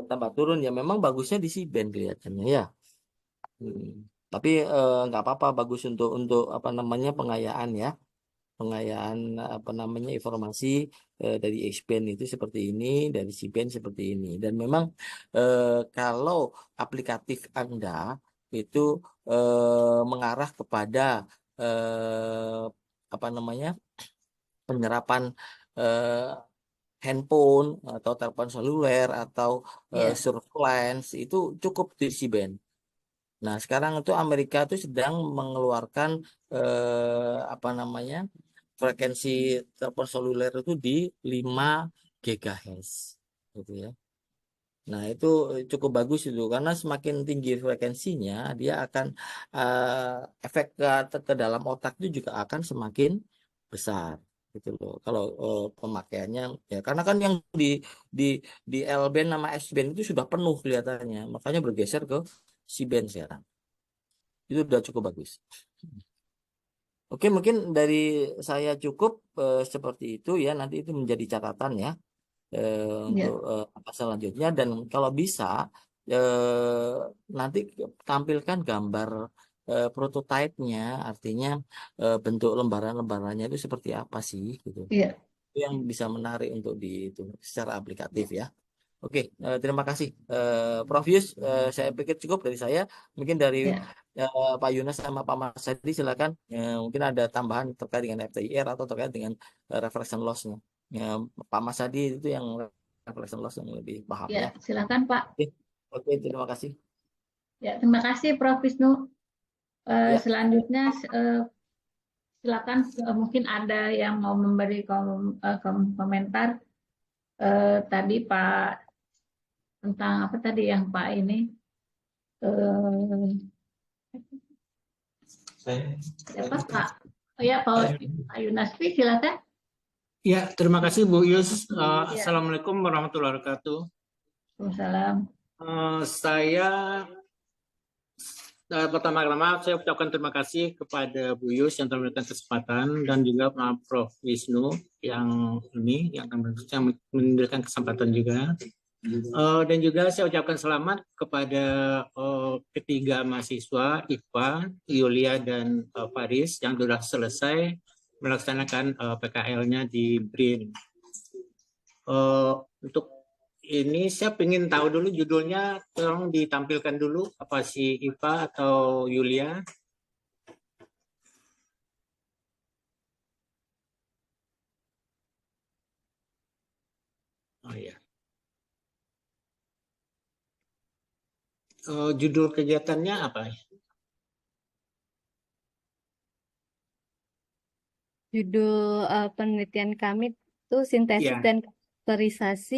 tambah turun ya. Memang bagusnya di C-band kelihatannya ya. Tapi nggak apa-apa, bagus untuk apa namanya pengayaan ya. Pengayaan apa namanya informasi dari X-band itu seperti ini, dari C-band seperti ini. Dan memang kalau aplikatif Anda itu mengarah kepada apa namanya penyerapan handphone atau telepon seluler atau surveillance itu cukup di C-band. Nah, sekarang itu Amerika itu sedang mengeluarkan apa namanya frekuensi telepon seluler itu di 5 GHz gitu ya. Nah, itu cukup bagus itu karena semakin tinggi frekuensinya dia akan efek ke dalam otak itu juga akan semakin besar gitu loh. Kalau pemakaiannya ya karena kan yang di di L-band sama S-band itu sudah penuh kelihatannya, makanya bergeser ke C-band sekarang. Itu udah cukup bagus. Oke, mungkin dari saya cukup seperti itu ya. Nanti itu menjadi catatan ya untuk apa selanjutnya. Dan kalau bisa nanti tampilkan gambar prototipe-nya, artinya bentuk lembaran-lembarannya itu seperti apa sih gitu. Itu yang bisa menarik untuk itu secara aplikatif ya. Oke, terima kasih Prof Yus. Saya pikir cukup dari saya. Mungkin dari Pak Yunus sama Pak Mas Hadi silakan. Mungkin ada tambahan terkait dengan FTIR atau terkait dengan reflection loss-nya. Pak Mas Hadi itu yang reflection loss yang lebih paham ya. Silakan Pak. Oke, terima kasih. Ya, terima kasih Prof Wisnu. Selanjutnya silakan mungkin ada yang mau memberi komentar tadi Pak tentang apa tadi yang Pak ini siapa Pak? Oh ya Pak Yunasfi silakan. Ya, terima kasih Bu Yus. Assalamualaikum warahmatullahi wabarakatuh. Waalaikumsalam. Saya pertama-tama saya ucapkan terima kasih kepada Bu Yus yang telah memberikan kesempatan dan juga Pak Prof Wisnu yang memberikan kesempatan juga. Dan juga saya ucapkan selamat kepada ketiga mahasiswa IPA, Yulia dan Faris yang sudah selesai melaksanakan PKL-nya di BRIN. Untuk ini saya ingin tahu dulu judulnya, tolong ditampilkan dulu apa si IPA atau Yulia. Oh ya. Judul kegiatannya apa? Judul penelitian kami itu sintesis dan karakterisasi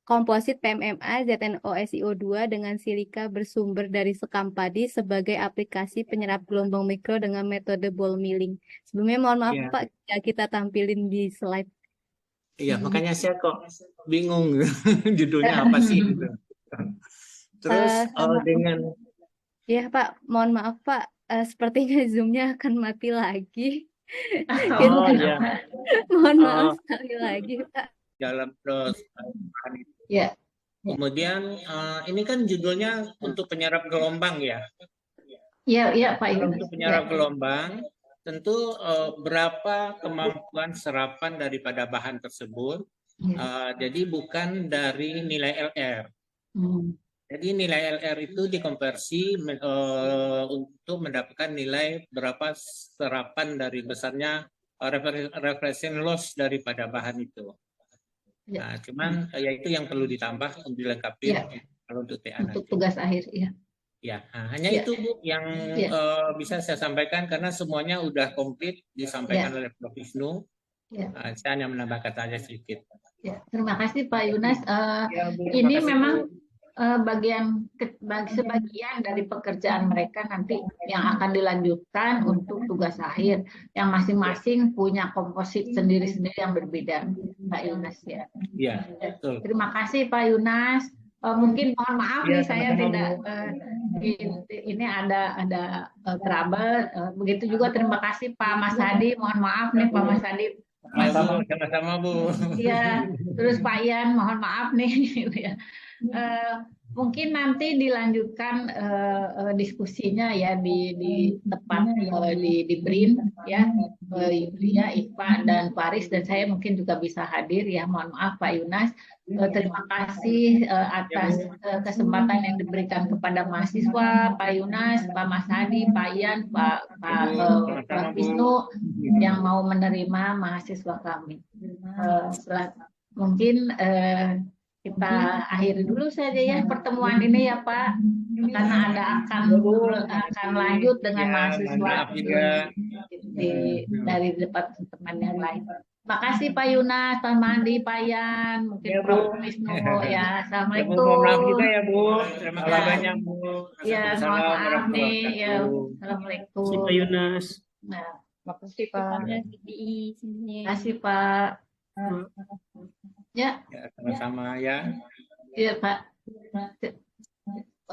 komposit PMMA ZnOSiO2 dengan silika bersumber dari sekam padi sebagai aplikasi penyerap gelombang mikro dengan metode ball milling. Sebelumnya mohon maaf Pak, kita tampilin di slide. Iya, makanya saya kok bingung judulnya apa sih gitu. Terus dengan ya Pak, mohon maaf Pak, sepertinya Zoom-nya akan mati lagi. Ya. Mohon maaf sekali lagi Pak. Dalam proses ya. Kemudian ini kan judulnya untuk penyerap gelombang ya. Iya Pak. Untuk penyerap gelombang. tentu berapa kemampuan serapan daripada bahan tersebut. Jadi bukan dari nilai LR. Jadi nilai LR itu dikonversi untuk mendapatkan nilai berapa serapan dari besarnya reflection loss daripada bahan itu. Nah, cuman ya itu yang perlu ditambah untuk dilengkapi kalau untuk TA Untuk nanti. tugas akhir, ya. Ya, nah, hanya itu Bu yang bisa saya sampaikan karena semuanya udah komplit disampaikan oleh Prof. Wisnu. Saya hanya menambahkan saja sedikit. Ya, terima kasih Pak Yunas. Ya, Bu, Ini makasih, memang Bu. sebagian dari pekerjaan mereka nanti yang akan dilanjutkan untuk tugas akhir, yang masing-masing punya komposit sendiri-sendiri yang berbeda, Pak Yunas ya. Iya, betul. Terima kasih Pak Yunas. Mungkin mohon maaf nih saya tidak ini ada trouble. Begitu juga terima kasih Pak Mas Hadi. Mohon maaf nih Pak Mas Hadi. Sama-sama Bu. Iya, terus Pak Ian, mohon maaf nih. Mungkin nanti dilanjutkan diskusinya ya di tempat di BRIN ya, Yulia, Iva dan Faris dan saya mungkin juga bisa hadir ya. Mohon maaf Pak Yunas. Terima kasih atas kesempatan yang diberikan kepada mahasiswa, Pak Yunas, Pak Mas Hadi, Pak Ian, Pak Wisnu yang mau menerima mahasiswa kami. Mungkin kita akhiri dulu saja ya pertemuan ini ya Pak, karena akan lanjut dengan mahasiswa dari departemen yang lain. Terima kasih Pak Yunas, Pak Mandi, Pak Yan, mungkin Prof. Wisnu ya. Assalamualaikum. Mohon maaf juga ya Bu. Terima kasih banyak Bu. Ya, mohon maaf nih. Ya, Assalamualaikum. Terima kasih Pak Yunas. Nah, Makasih Pak. terima kasih Pak. Ya. Sama-sama ya. Iya Pak.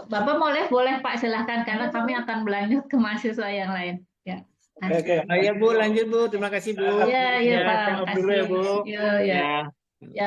Bapak boleh Pak silahkan karena kami akan berlanjut ke mahasiswa yang lain. Ya. Oke. Ya Bu, lanjut Bu. Terima kasih Bu. Iya Pak. Dulu ya Bu. Iya. Ya.